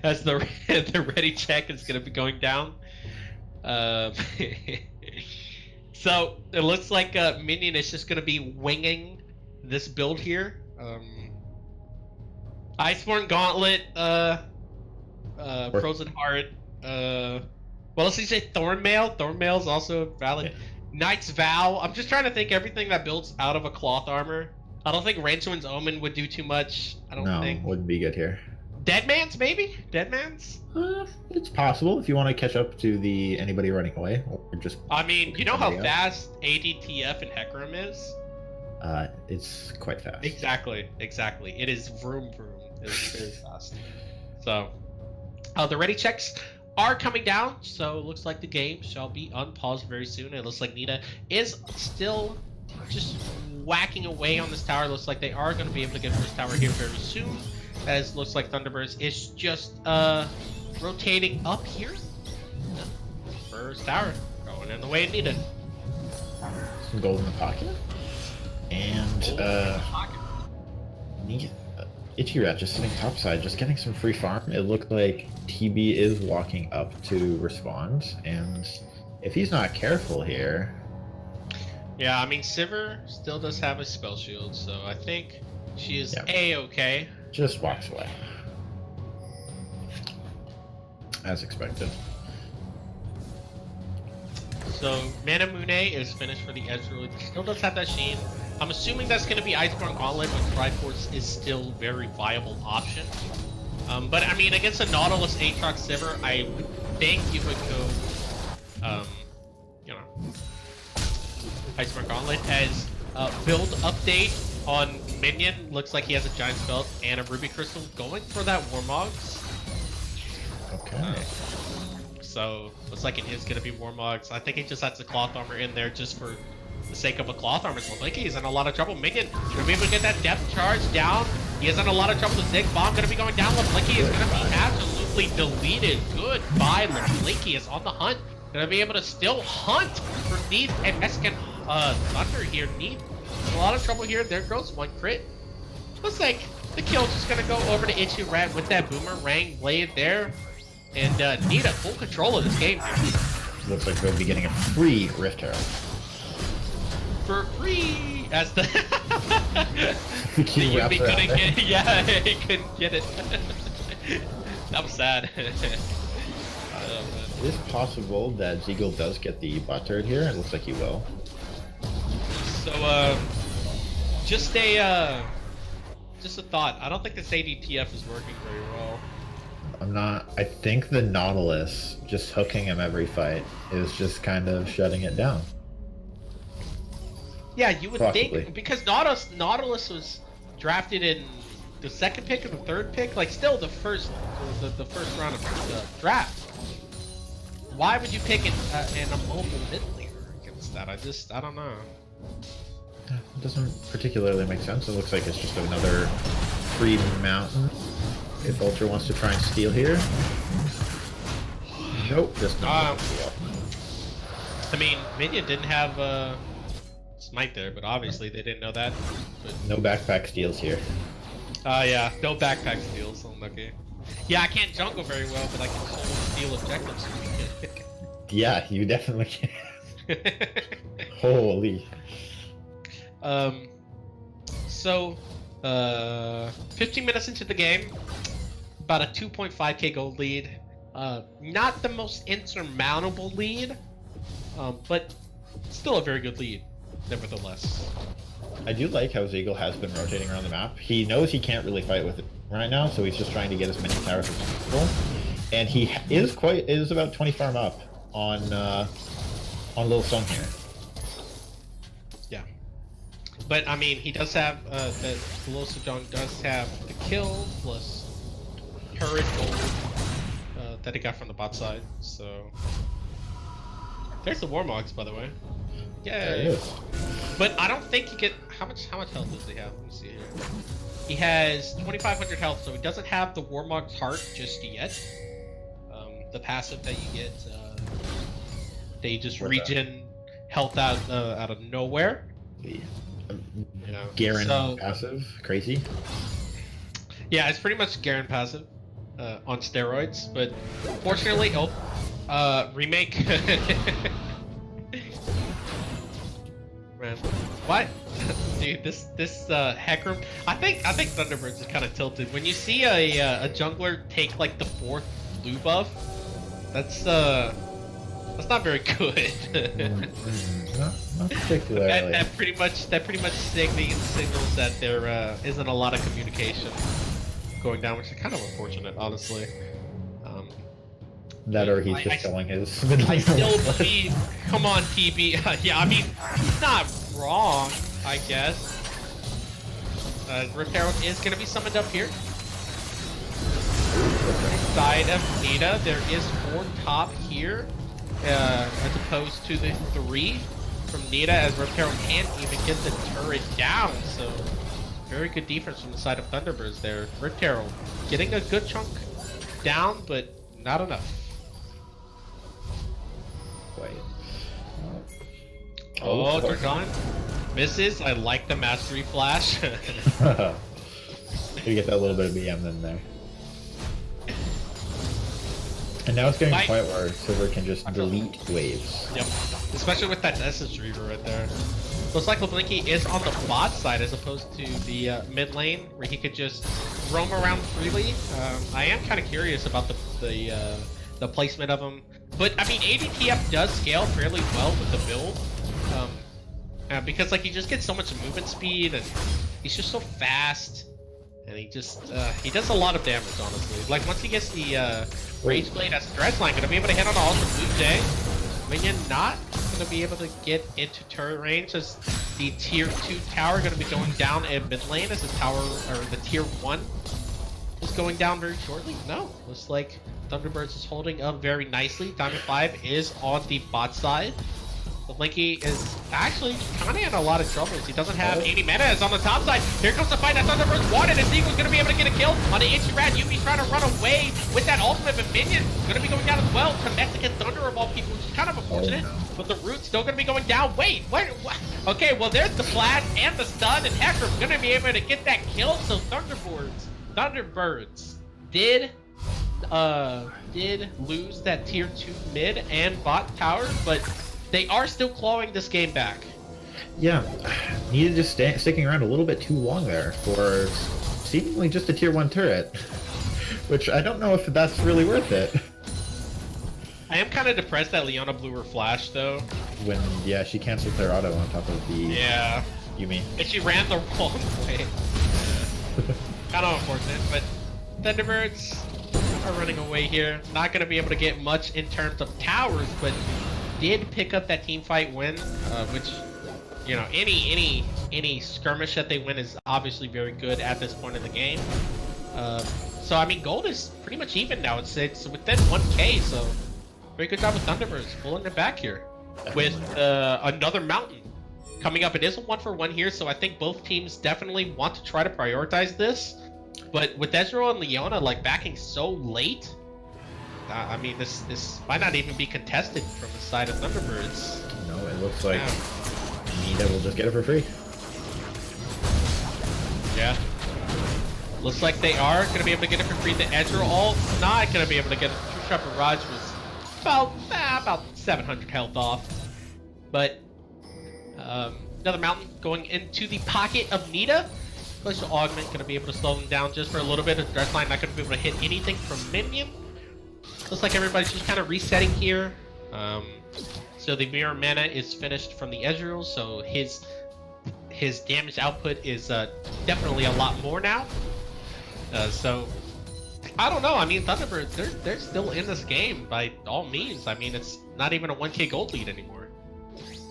As the ready check is gonna be going down. So it looks like Minion is just gonna be winging this build here. Iceborne Gauntlet, Frozen Heart, well, let's just say Thornmail. Thornmail is also valid. Yeah. Knight's Vow. I'm just trying to think everything that builds out of a cloth armor. I don't think Ranchman's Omen would do too much. I don't think. No, wouldn't be good here. Deadman's maybe? Deadman's? It's possible if you want to catch up to anybody running away, or just. I mean, you know how fast ADTF and Hecarim is? It's quite fast. Exactly. It is vroom. It's very fast. So, the ready checks are coming down, so it looks like the game shall be unpaused very soon. It looks like Nita is still just whacking away on this tower. It looks like they are going to be able to get first tower here very soon, as it looks like Thunderbirds is just rotating up here. First tower going in the way it needed. Some gold in the pocket. And Infuriate just sitting topside, just getting some free farm. It looked like TB is walking up to respond, and if he's not careful here... Yeah, I mean, Sivir still does have a spell shield, so I think she is A-okay. Just walks away. As expected. So, Manamune is finished for the Ezreal. Still does have that Sheen. I'm assuming that's going to be Iceborne Gauntlet, but Triforce is still a very viable option. But I mean, against a Nautilus Aatrox Sivir, I would think you would go, you know, Iceborne Gauntlet. As build update on Minion, looks like he has a Giant Spell and a Ruby Crystal, going for that Warmogs. Okay. So, looks like it is going to be Warmogs. I think he just has the Cloth Armor in there just for the sake of a Cloth Armor. So, Licky is in a lot of trouble. Minion going to be able to get that depth charge down. He is in a lot of trouble. The Zig Bomb going to be going down. Licky is going to be absolutely deleted. Goodbye. Licky is on the hunt. Going to be able to still hunt for Neith and Mexican Thunder here. Neith in a lot of trouble here. There goes one crit. Looks like the kill's just going to go over to Infuriate with that Boomerang blade there. And Nita full control of this game here. Looks like we'll be getting a free Rift Herald. For free! As the... He couldn't get it. Yeah, he couldn't get it. That was sad. It is possible that Zeagle does get the bot turret here. It looks like he will. So, just a thought. I don't think this ADTF is working very well. I think the Nautilus just hooking him every fight is just kind of shutting it down. Yeah, you would Possibly. think, because Nautilus was drafted in the second pick or the third pick, like still the first round of the draft. Why would you pick an mobile mid laner against that? I don't know. It doesn't particularly make sense. It looks like it's just another free mountain. If Ultra wants to try and steal here. Nope, just not. I mean, Minion didn't have Smite there, but obviously they didn't know that. But... No backpack steals here. Yeah, no backpack steals. Unlucky. Yeah, I can't jungle very well, but I can solo steal objectives. Yeah, you definitely can. Holy. So, 15 minutes into the game, about a 2.5k gold lead. Not the most insurmountable lead, but still a very good lead, nevertheless. I do like how Zeagle has been rotating around the map. He knows he can't really fight with it right now, so he's just trying to get as many towers as possible. And he is about 20 farm up on Little Sun here. Yeah. But I mean, he does have the Little Sejong does have the kill plus turret gold that he got from the bot side. So there's the Warmogs, by the way. Yeah. There it is. But I don't think he get how much health does he have? Let me see here. He has 2,500 health, so he doesn't have the Warmog's heart just yet. The passive that you get, they just regen health out of nowhere. The You know, Garen so, passive, crazy. Yeah, it's pretty much Garen passive on steroids, but fortunately, remake. Man, what? Dude, this hack room. I think Thunderbirds is kind of tilted. When you see a jungler take like the 4th blue buff, that's not very good. Not particularly. That pretty much signals that there isn't a lot of communication going down, which is kind of unfortunate, honestly. That or he's just selling his. I still believe. Come on, TB. Yeah, I mean, he's not wrong, I guess. Rift Herald is going to be summoned up here. Side of Nita, there is 4 top here, as opposed to the 3 from Nita, as Rift Herald can't even get the turret down. So, very good defense from the side of Thunderbirds there. Rift Herald getting a good chunk down, but not enough. Wait. Oh, they're gone. Misses. I like the mastery flash. You get that little bit of BM in there. And now it's getting quite where Silver can just delete waves. Yep. Especially with that Essence Reaver right there. Looks like Blinky is on the bot side as opposed to the mid lane where he could just roam around freely. I am kind of curious about the placement of him. But I mean, ADTF does scale fairly well with the build. Because like he just gets so much movement speed and he's just so fast. And he just, he does a lot of damage, honestly. Like, once he gets the, Rage Blade as a Dredge Line, gonna be able to hit on the Ultra Blue Jay. Minion not gonna be able to get into turret range as the tier 2 tower gonna be going down in mid lane as the tower, or the tier 1 is going down very shortly. No, looks like Thunderbirds is holding up very nicely. Diamond 5 is on the bot side. Blinky is actually kind of in a lot of troubles. He doesn't have any mana. It's on the top side. Here comes the fight that Thunderbirds wanted, and Eagle's going to be able to get a kill on the Itchy Rat. Yumi's trying to run away with that ultimate, but Minion going to be going down as well. Connect against Thunder of all people, which is kind of unfortunate. But the Root's still going to be going down. Wait, what? Okay, well, there's the flash and the stun, and Hector's going to be able to get that kill. So Thunderbirds did lose that tier 2 mid and bot tower, but they are still clawing this game back. Yeah, needed just sticking around a little bit too long there for seemingly just a tier 1 turret, which I don't know if that's really worth it. I am kind of depressed that Leona blew her flash though. When, yeah, she canceled her auto on top of the... Yeah. Yumi. And she ran the wrong way. Kind of unfortunate, but Thunderbirds are running away here. Not going to be able to get much in terms of towers, but did pick up that team fight win, which, you know, any skirmish that they win is obviously very good at this point in the game. So I mean, gold is pretty much even now. It's within 1K, so very good job with Thunderbirds pulling it back here with another mountain coming up. It is a 1-for-1 here, so I think both teams definitely want to try to prioritize this. But with Ezreal and Leona like backing so late, I mean, this might not even be contested from the side of Thunderbirds. No, it looks like Nita will just get it for free. Yeah. Looks like they are going to be able to get it for free. The Ezreal ult not going to be able to get it. True Shot Barrage was about 700 health off. But another mountain going into the pocket of Nita. Glacial Augment going to be able to slow them down just for a little bit. Dredge Line not going to be able to hit anything from Minion. Looks like everybody's just kind of resetting here. So the mirror mana is finished from the Ezreal, so his damage output is definitely a lot more now. So I don't know. I mean, Thunderbirds, they're still in this game by all means. I mean, it's not even a 1K gold lead anymore.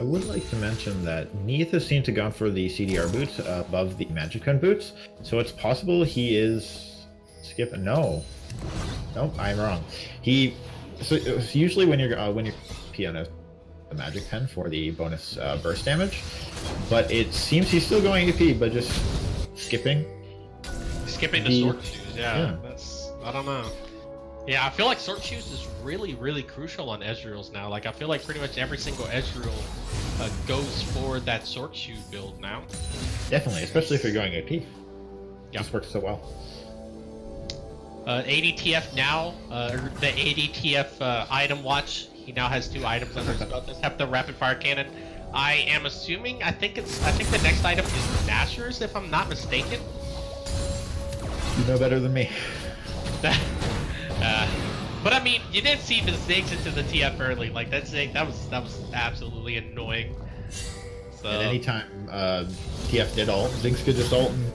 I would like to mention that Neith has seemed to go for the CDR boots above the Magicun boots, so it's possible he is skipping. No, I'm wrong. So usually when you're piano the magic pen for the bonus burst damage, but it seems he's still going AP, but just skipping the sword shoes. Yeah. That's, I don't know. Yeah, I feel like sword shoes is really crucial on Ezreal's now. Like I feel like pretty much every single Ezreal goes for that sword shoe build now. Definitely, especially if you're going AP. Yeah, this works so well. ADTF now, the ADTF item watch. He now has 2 items under his belt. Does have the rapid fire cannon. I am assuming. I think the next item is Nashor's, if I'm not mistaken. You know better than me. But I mean, you did see the Ziggs into the TF early. Like that was absolutely annoying. So at any time TF did ult, Ziggs could just ult and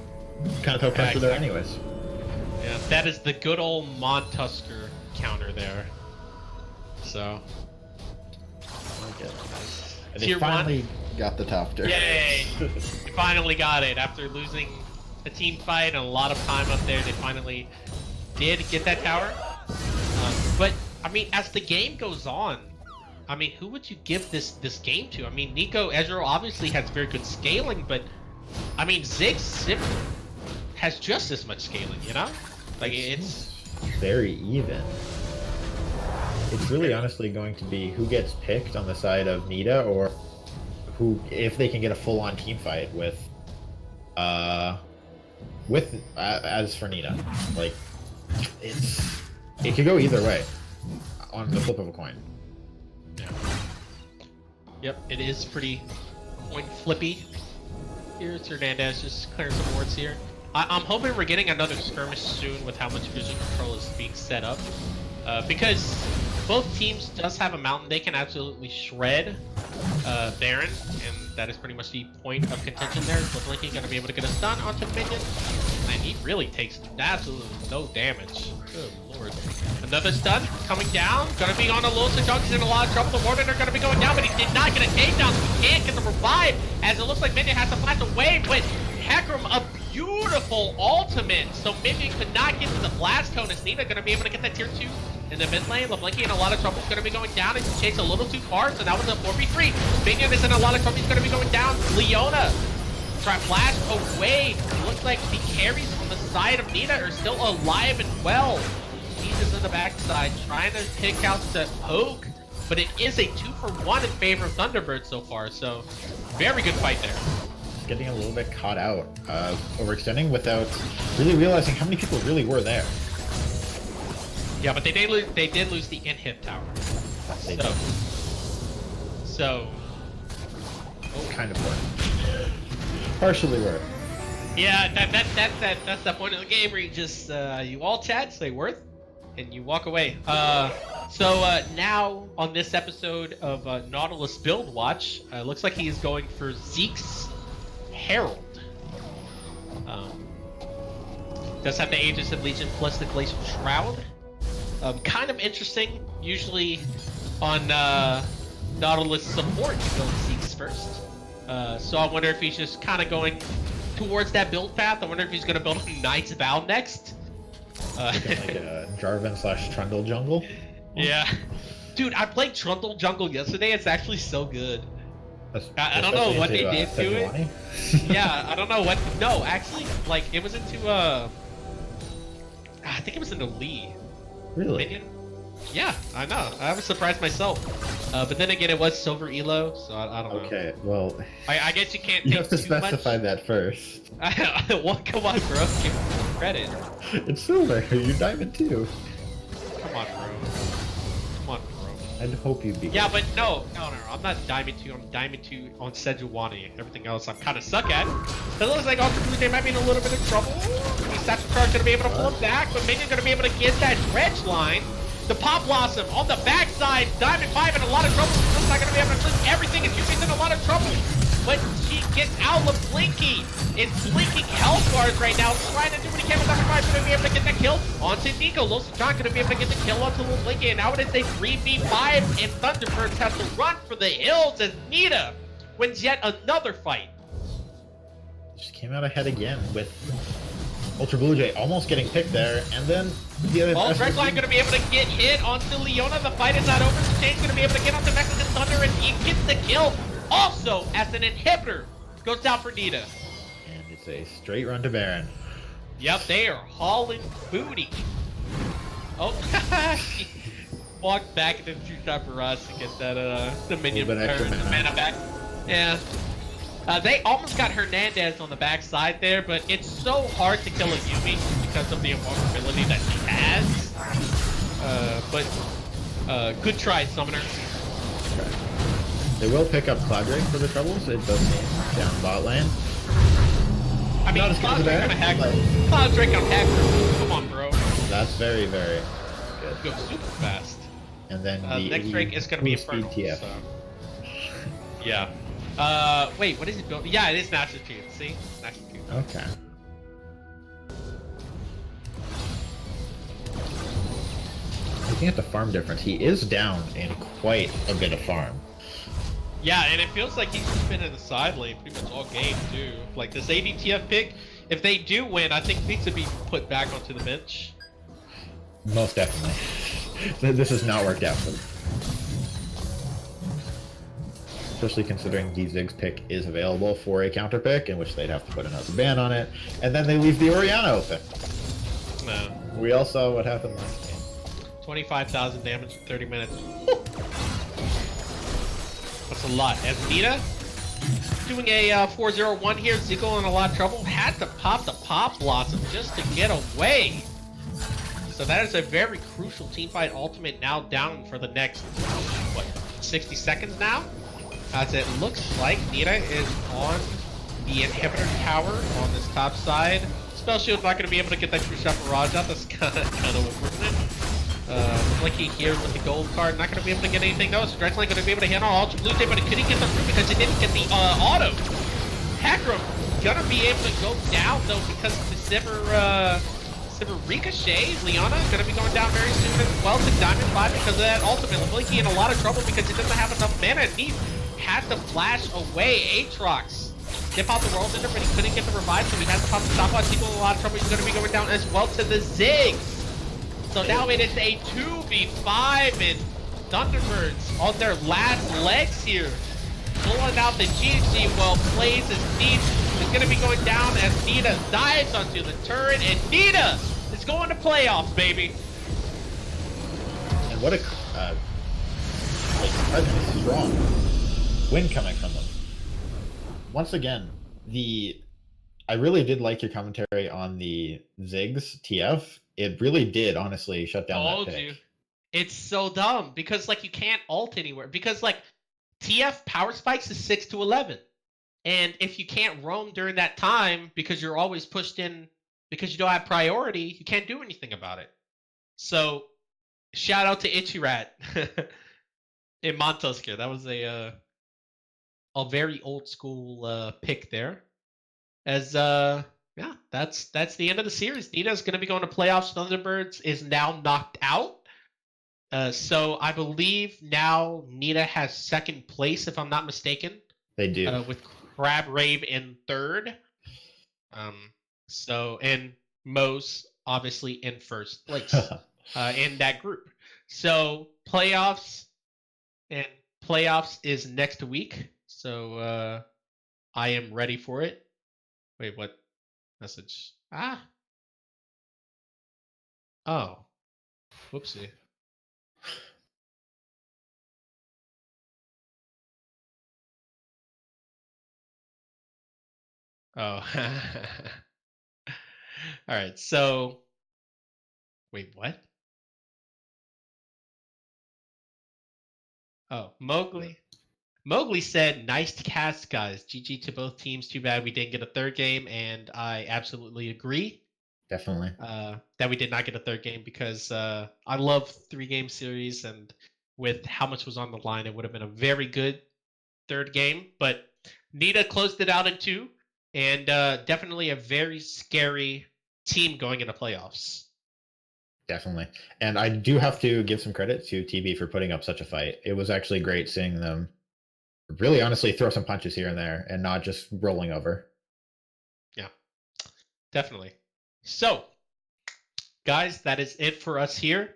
kind of throw pressure there anyways. Yeah, that is the good old Montusker counter there. So. And they finally got the top tier. Yay! They finally got it after losing a team fight and a lot of time up there. They finally did get that tower. But I mean, as the game goes on, I mean, who would you give this game to? I mean, Nico Ezreal obviously has very good scaling, but I mean, Ziggs has just as much scaling, you know? Like it's very even. It's really honestly going to be who gets picked on the side of Nita or who, if they can get a full-on team fight as for Nina, like it could go either way on the flip of a coin. Yeah. Yep, it is pretty coin flippy. Here's Hernandez just clearing some boards here. I'm hoping we're getting another skirmish soon with how much vision control is being set up. Because both teams does have a mountain they can absolutely shred Baron, and that is pretty much the point of contention there. So Blinky gonna be able to get a stun onto the minion, and he really takes absolutely no damage. Good lord. Another stun coming down, gonna be on a low Sejong. He's in a lot of trouble. The Warden are gonna be going down, but he did not get a takedown, so he can't get the revive, as it looks like Minion has to flash away, but Hecarim, a beautiful ultimate, so Minion could not get to the blast cone. Is Nina gonna be able to get that tier 2 in the mid lane? LeBlancy in a lot of trouble. He's gonna be going down. He's chased a little too far, so that was a 4v3. Minion is in a lot of trouble. He's gonna be going down. Leona try flash away. It looks like the carries on the side of Nina are still alive and well. Nina's in the backside trying to pick out the poke, but it is a 2-for-1 in favor of Thunderbirds so far, so very good fight there. Getting a little bit caught out, overextending without really realizing how many people really were there. Yeah, but they did lose the inhib tower. So kind of worked. Partially worked. Yeah, that's the point of the game where you just you all chat, say worth, and you walk away. So now on this episode of Nautilus Build Watch, looks like he is going for Zeke's Herald. Does have the Aegis of Legion plus the Glacial Shroud. Kind of interesting. Usually on Nautilus support, you build Zeke's first. So I wonder if he's just kind of going towards that build path. I wonder if he's going to build a Knight's Vow next. Like a Jarvan/Trundle jungle. Yeah. Dude, I played Trundle jungle yesterday. It's actually so good. I don't know what they did to it. Yeah, I don't know what. No, actually, like it was into I think it was into Lee. Really? Minion? Yeah, I know. I was surprised myself. But then again, it was silver elo, so I don't know. Okay, well. I guess you can't. You take have to too specify much. that first. Well, come on, bro. Give me some credit. It's silver. You're diamond too. Come on, bro. Come on, bro. I'd hope you'd be. Yeah, but no. I'm not diamond 2. I'm diamond 2 on Sejuani. Everything else I'm kind of suck at. It looks like Ultra Blue Jay might be in a little bit of trouble. Satchel Charge gonna be able to pull him back, but Minion's gonna be able to get that dredge line. The Pop Blossom on the backside. Diamond 5 in a lot of trouble. He's not gonna be able to flip everything. And Yuki's in a lot of trouble. But she gets out. Blinky is blinking health bars right now, trying to do what he can with Diamond 5. Gonna be able to get that kill onto Nico. Los John gonna be able to get the kill onto Blinky. And now it is a 3v5, and Thunderbirds has to run for the hills as Nita wins yet another fight. Just came out ahead again with Ultra Blue Jay almost getting picked there, and then the other. Dredge line gonna be able to get hit onto Leona. The fight is not over. So Shane's gonna be able to get onto Mexican Thunder, and he gets the kill. Also, as an inhibitor, goes down for Nita. And it's a straight run to Baron. Yep, they are hauling booty. Oh, she walked back into the two-shot barrage to get that the minion the mana back. Yeah. They almost got Hernandez on the backside there, but it's so hard to kill a Yumi because of the invulnerability that she has. But good try, Summoner. They will pick up Cloud Drake for the troubles. It does seem down bot lane. I mean, Cloud Drake on a hacker. Cloud Drake on hacker. Come on, bro. That's very, very good. Go super fast. And then the next Drake is going to be Infernal. TF. So. Yeah. Wait, what is it built? Yeah, it is National Chief. See? National Chief. Okay. Looking at the farm difference, he is down in quite a bit of farm. Yeah, and it feels like he's just been in the side lane pretty much all game, too. Like, this ADTF pick, if they do win, I think needs to be put back onto the bench. Most definitely. This has not worked out for them. Especially considering D-Zig's pick is available for a counter pick, in which they'd have to put another ban on it, and then they leave the Orianna open. No. We all saw what happened last game. 25,000 damage in 30 minutes. That's a lot. As Nita doing a 4-0-1 here. Ziggler in a lot of trouble. Had to pop the Pop Blossom just to get away. So that is a very crucial teamfight ultimate now down for the next, what, 60 seconds now? As it looks like Nita is on the inhibitor tower on this top side. Spell Shield's not going to be able to get that True Shot Barrage out. That's kind of unfortunate. Blicky here with the gold card, not going to be able to get anything. No, Stretchline going to be able to hit on Ultra Blue Jay, but he couldn't get the root because he didn't get the auto. Heckram going to be able to go down though because of the Sivir Ricochet. Liana going to be going down very soon as well to Diamond 5 because of that ultimate. Blicky in a lot of trouble because he doesn't have enough mana and he had to flash away Aatrox. Dip out the World Ender, but he couldn't get the revive, so he had to pop the stopwatch. He's in a lot of trouble. He's going to be going down as well to the Ziggs. So now it is a 2v5 and Thunderbirds on their last legs here. Pulling out the GG while plays as Nita is going to be going down as Nita dives onto the turret and Nita is going to playoffs, baby. And what a strong win coming from them. Once again, I really did like your commentary on the Ziggs TF. It really did, honestly, shut down that pick. You. It's so dumb because, like, you can't ult anywhere. Because, like, TF power spikes is 6 to 11. And if you can't roam during that time because you're always pushed in because you don't have priority, you can't do anything about it. So, shout out to Infuriate in Montusker. That was a very old school pick there. As yeah, that's the end of the series. Nita's going to be going to playoffs. Thunderbirds is now knocked out. So I believe now Nita has second place, if I'm not mistaken. They do. With Crab Rave in third. So and Mo's obviously in first place in that group. So playoffs is next week. So I am ready for it. Wait, what message? Oh. Whoopsie. Oh. All right. So wait, what? Oh, Mowgli. Mowgli said, nice cast, guys. GG to both teams. Too bad we didn't get a third game, and I absolutely agree. Definitely. That we did not get a third game because I love 3-game series, and with how much was on the line, it would have been a very good third game. But Nita closed it out in 2, and definitely a very scary team going into playoffs. Definitely. And I do have to give some credit to TB for putting up such a fight. It was actually great seeing them really honestly throw some punches here and there and not just rolling over. Yeah, definitely. So, guys, that is it for us here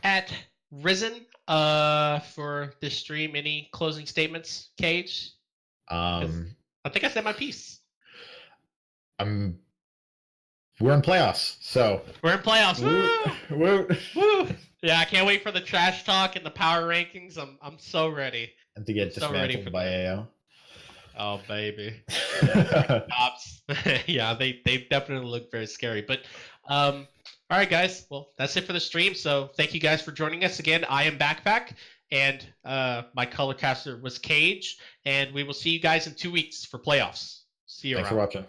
at Risen for this stream. Any closing statements, Cage? I think I said my piece. We're in playoffs, so we're in playoffs. Woo! Woo! Yeah, I can't wait for the trash talk and the power rankings. I'm so ready. And to get dismantled by AO. Oh baby. Cops. Yeah, they definitely look very scary. But all right, guys. Well, that's it for the stream. So thank you guys for joining us again. I am Backpack, and my color caster was Cage, and we will see you guys in 2 weeks for playoffs. See you around. Thanks for watching.